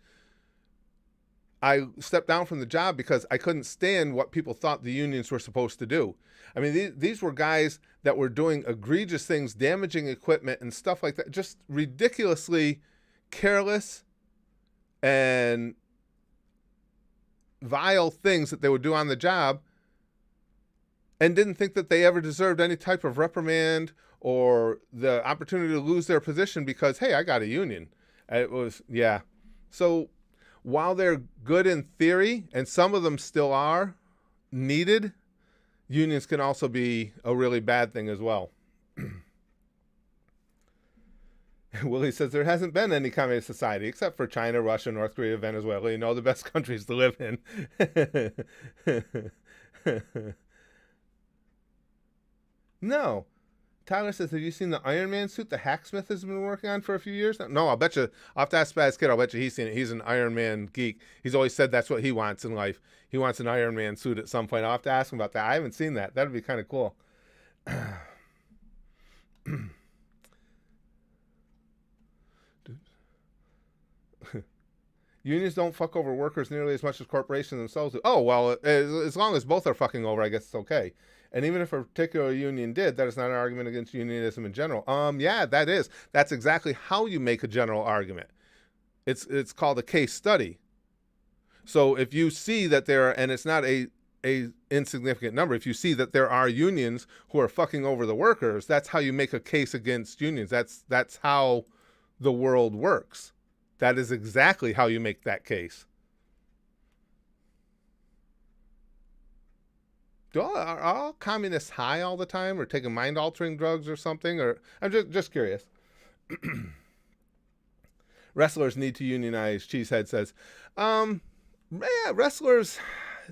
I stepped down from the job because I couldn't stand what people thought the unions were supposed to do. I mean, these were guys that were doing egregious things, damaging equipment and stuff like that, just ridiculously careless and vile things that they would do on the job, and didn't think that they ever deserved any type of reprimand or the opportunity to lose their position because, hey, I got a union. It was, yeah. So while they're good in theory, and some of them still are needed, unions can also be a really bad thing as well. Willie says there hasn't been any communist society except for China, Russia, North Korea, Venezuela. You know, the best countries to live in. No. Tyler says, have you seen the Iron Man suit the Hacksmith has been working on for a few years now? No, I'll bet you, I'll have to ask Spaz Kid, I'll bet you he's seen it. He's an Iron Man geek. He's always said that's what he wants in life. He wants an Iron Man suit at some point. I'll have to ask him about that. I haven't seen that. That'd be kind of cool. Unions don't fuck over workers nearly as much as corporations themselves do. Oh, well, as long as both are fucking over, I guess it's okay. And even if a particular union did, that is not an argument against unionism in general. Yeah, that is. That's exactly how you make a general argument. It's called a case study. So if you see that there are, and it's not a insignificant number, if you see that there are unions who are fucking over the workers, that's how you make a case against unions. That's how the world works. That is exactly how you make that case. Are all communists high all the time or taking mind-altering drugs or something? Or I'm just curious. Wrestlers need to unionize, Cheesehead says. Yeah, wrestlers,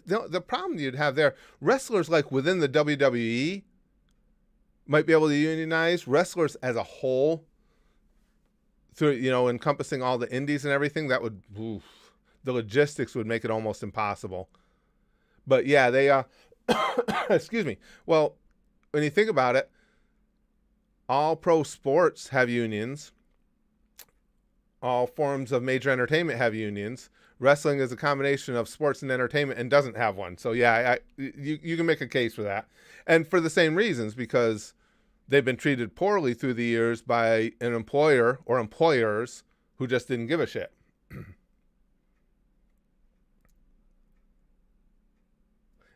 the problem you'd have there, wrestlers like within the WWE might be able to unionize. Wrestlers as a whole, through, you know, encompassing all the indies and everything, that would, the logistics would make it almost impossible. But yeah, they excuse me. Well, when you think about it, all pro sports have unions. All forms of major entertainment have unions. Wrestling is a combination of sports and entertainment and doesn't have one. So yeah, you can make a case for that. And for the same reasons, because they've been treated poorly through the years by an employer or employers who just didn't give a shit.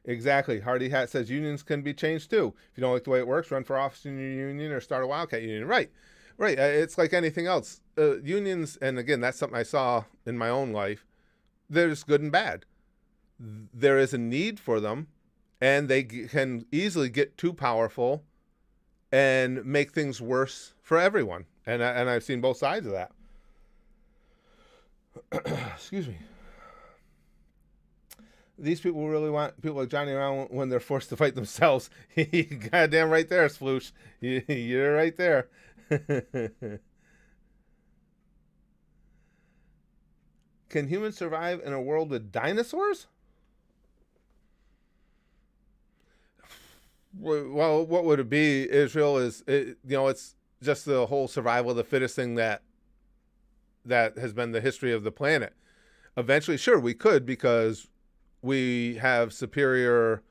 Exactly. Hardy Hat says unions can be changed too. If you don't like the way it works, run for office in your union or start a Wildcat union. Right. It's like anything else. Unions, and again, that's something I saw in my own life. There's good and bad. There is a need for them, and they can easily get too powerful and make things worse for everyone. And I've seen both sides of that. Excuse me. These people really want people like Johnny around when they're forced to fight themselves. Goddamn right there, Sploosh. You're right there. Can humans survive in a world with dinosaurs? Well, what would it be? Israel is, it's just the whole survival of the fittest thing that has been the history of the planet. Eventually, sure, we could, because we have superior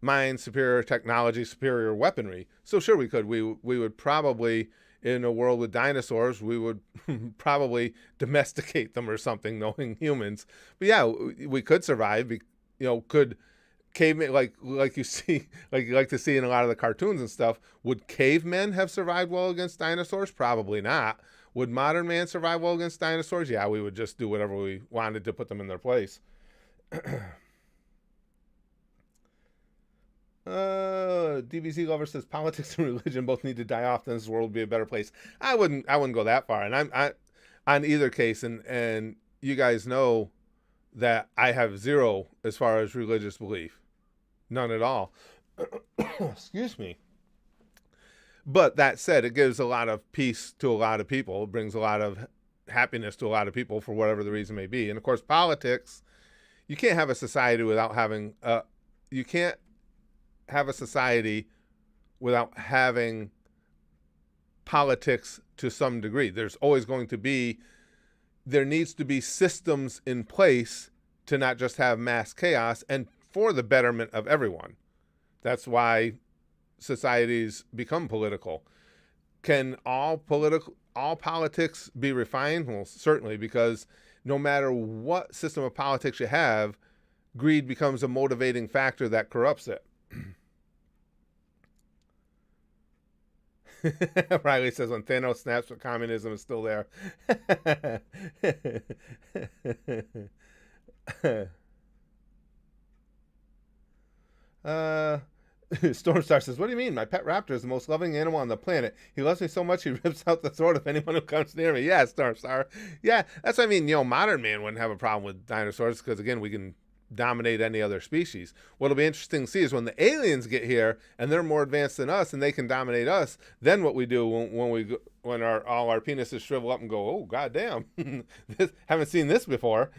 minds, superior technology, superior weaponry. So sure, we could. We would probably, in a world with dinosaurs, we would probably domesticate them or something, knowing humans. But yeah, we could survive. Could cavemen, like you see, like you like to see in a lot of the cartoons and stuff, would cavemen have survived well against dinosaurs? Probably not. Would modern man survive well against dinosaurs? Yeah, we would just do whatever we wanted to put them in their place. DBZ Lover says politics and religion both need to die off, then this world would be a better place. I wouldn't go that far. And I'm on either case, and you guys know that I have zero as far as religious belief. None at all. Excuse me. But that said, it gives a lot of peace to a lot of people. It brings a lot of happiness to a lot of people for whatever the reason may be. And of course, politics, you can't have a society without having, you can't have a society without having politics to some degree. There's always going to be, there needs to be systems in place to not just have mass chaos and for the betterment of everyone. That's why societies become political. Can all politics be refined? Well, certainly, because no matter what system of politics you have, greed becomes a motivating factor that corrupts it. Riley says when Thanos snaps, but communism is still there. Stormstar says, what do you mean? My pet raptor is the most loving animal on the planet. He loves me so much he rips out the throat of anyone who comes near me. Yeah, Stormstar. Yeah, that's what I mean. Modern man wouldn't have a problem with dinosaurs because, again, we can dominate any other species. What'll be interesting to see is when the aliens get here and they're more advanced than us and they can dominate us, then what we do when all our penises shrivel up and go, oh, goddamn, haven't seen this before.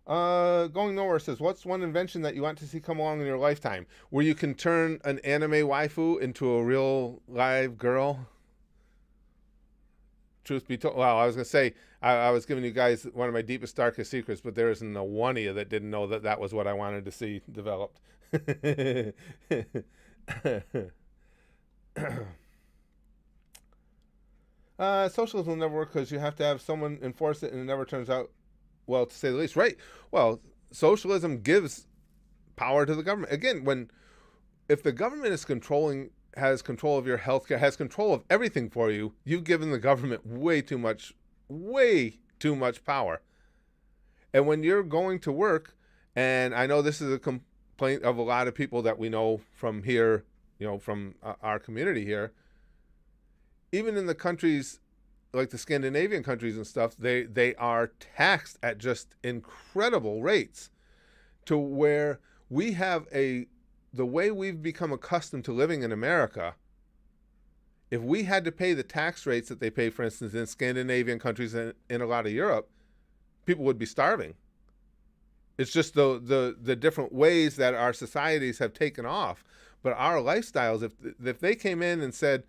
Going Nowhere says, what's one invention that you want to see come along in your lifetime where you can turn an anime waifu into a real live girl? Truth be told, well, I was going to say, I was giving you guys one of my deepest, darkest secrets, but there isn't a one of you that didn't know that that was what I wanted to see developed. Socialism will never work because you have to have someone enforce it and it never turns out well, to say the least. Right. Well, socialism gives power to the government. Again, if the government is has control of your healthcare, has control of everything for you, you've given the government way too much power. And when you're going to work, and I know this is a complaint of a lot of people that we know from here, from our community here, even in the countries like the Scandinavian countries and stuff, they are taxed at just incredible rates to where we have the way we've become accustomed to living in America. If we had to pay the tax rates that they pay, for instance, in Scandinavian countries and in a lot of Europe, people would be starving. It's just the different ways that our societies have taken off. But our lifestyles, if they came in and said,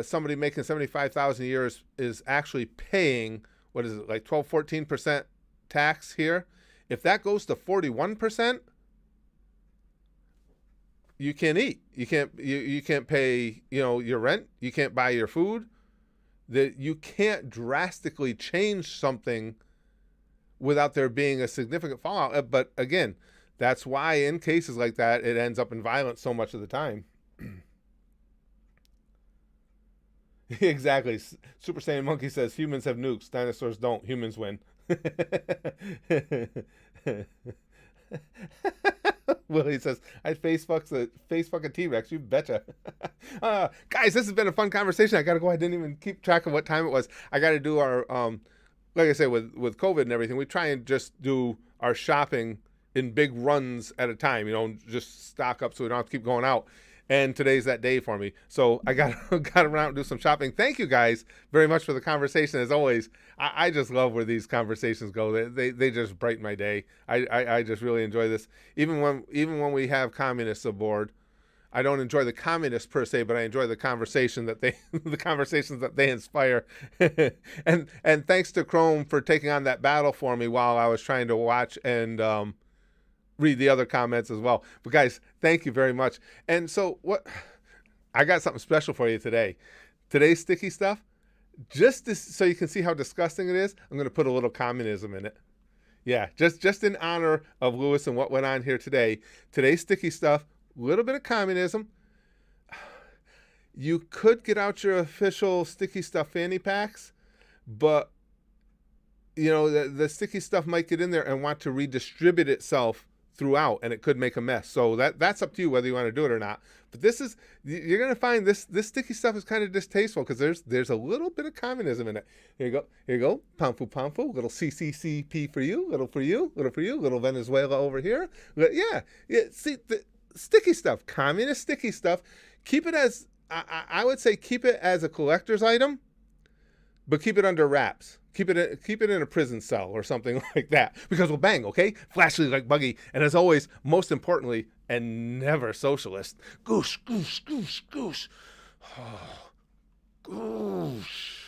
somebody making $75,000 a year is actually paying, what is it, like 12-14% tax here? If that goes to 41%, you can't eat. You can't pay, your rent. You can't buy your food. You can't drastically change something without there being a significant fallout. But again, that's why in cases like that, it ends up in violence so much of the time. Exactly. Super Saiyan Monkey says humans have nukes, dinosaurs don't. Humans win. Willie says, I'd face fuck a T-Rex. You betcha. Guys, this has been a fun conversation. I got to go. I didn't even keep track of what time it was. I got to do our, like I said, with COVID and everything, we try and just do our shopping in big runs at a time, just stock up so we don't have to keep going out. And today's that day for me. So I got to run out and do some shopping. Thank you guys very much for the conversation. As always, I just love where these conversations go. They just brighten my day. I just really enjoy this. Even when we have communists aboard, I don't enjoy the communists per se, but I enjoy the conversation that the conversations that they inspire. and thanks to Chrome for taking on that battle for me while I was trying to watch and read the other comments as well. But guys, thank you very much. And so I got something special for you today. Today's sticky stuff, so you can see how disgusting it is, I'm going to put a little communism in it. Yeah, just in honor of Lewis and what went on here today. Today's sticky stuff, a little bit of communism. You could get out your official sticky stuff fanny packs, but the sticky stuff might get in there and want to redistribute itself throughout, and it could make a mess. So that's up to you whether you want to do it or not. But you're going to find this sticky stuff is kind of distasteful because there's a little bit of communism in it. Here you go. Pamfu, little CCCP for you, little for you, little Venezuela over here. Yeah. See, the sticky stuff, communist sticky stuff, keep it as I would say keep it as a collector's item, but keep it under wraps. Keep it in a prison cell or something like that. Because well, bang, okay, flashy like Buggy, and as always, most importantly, and never socialist. Goosh, goosh, goosh, goosh. Oh, goosh.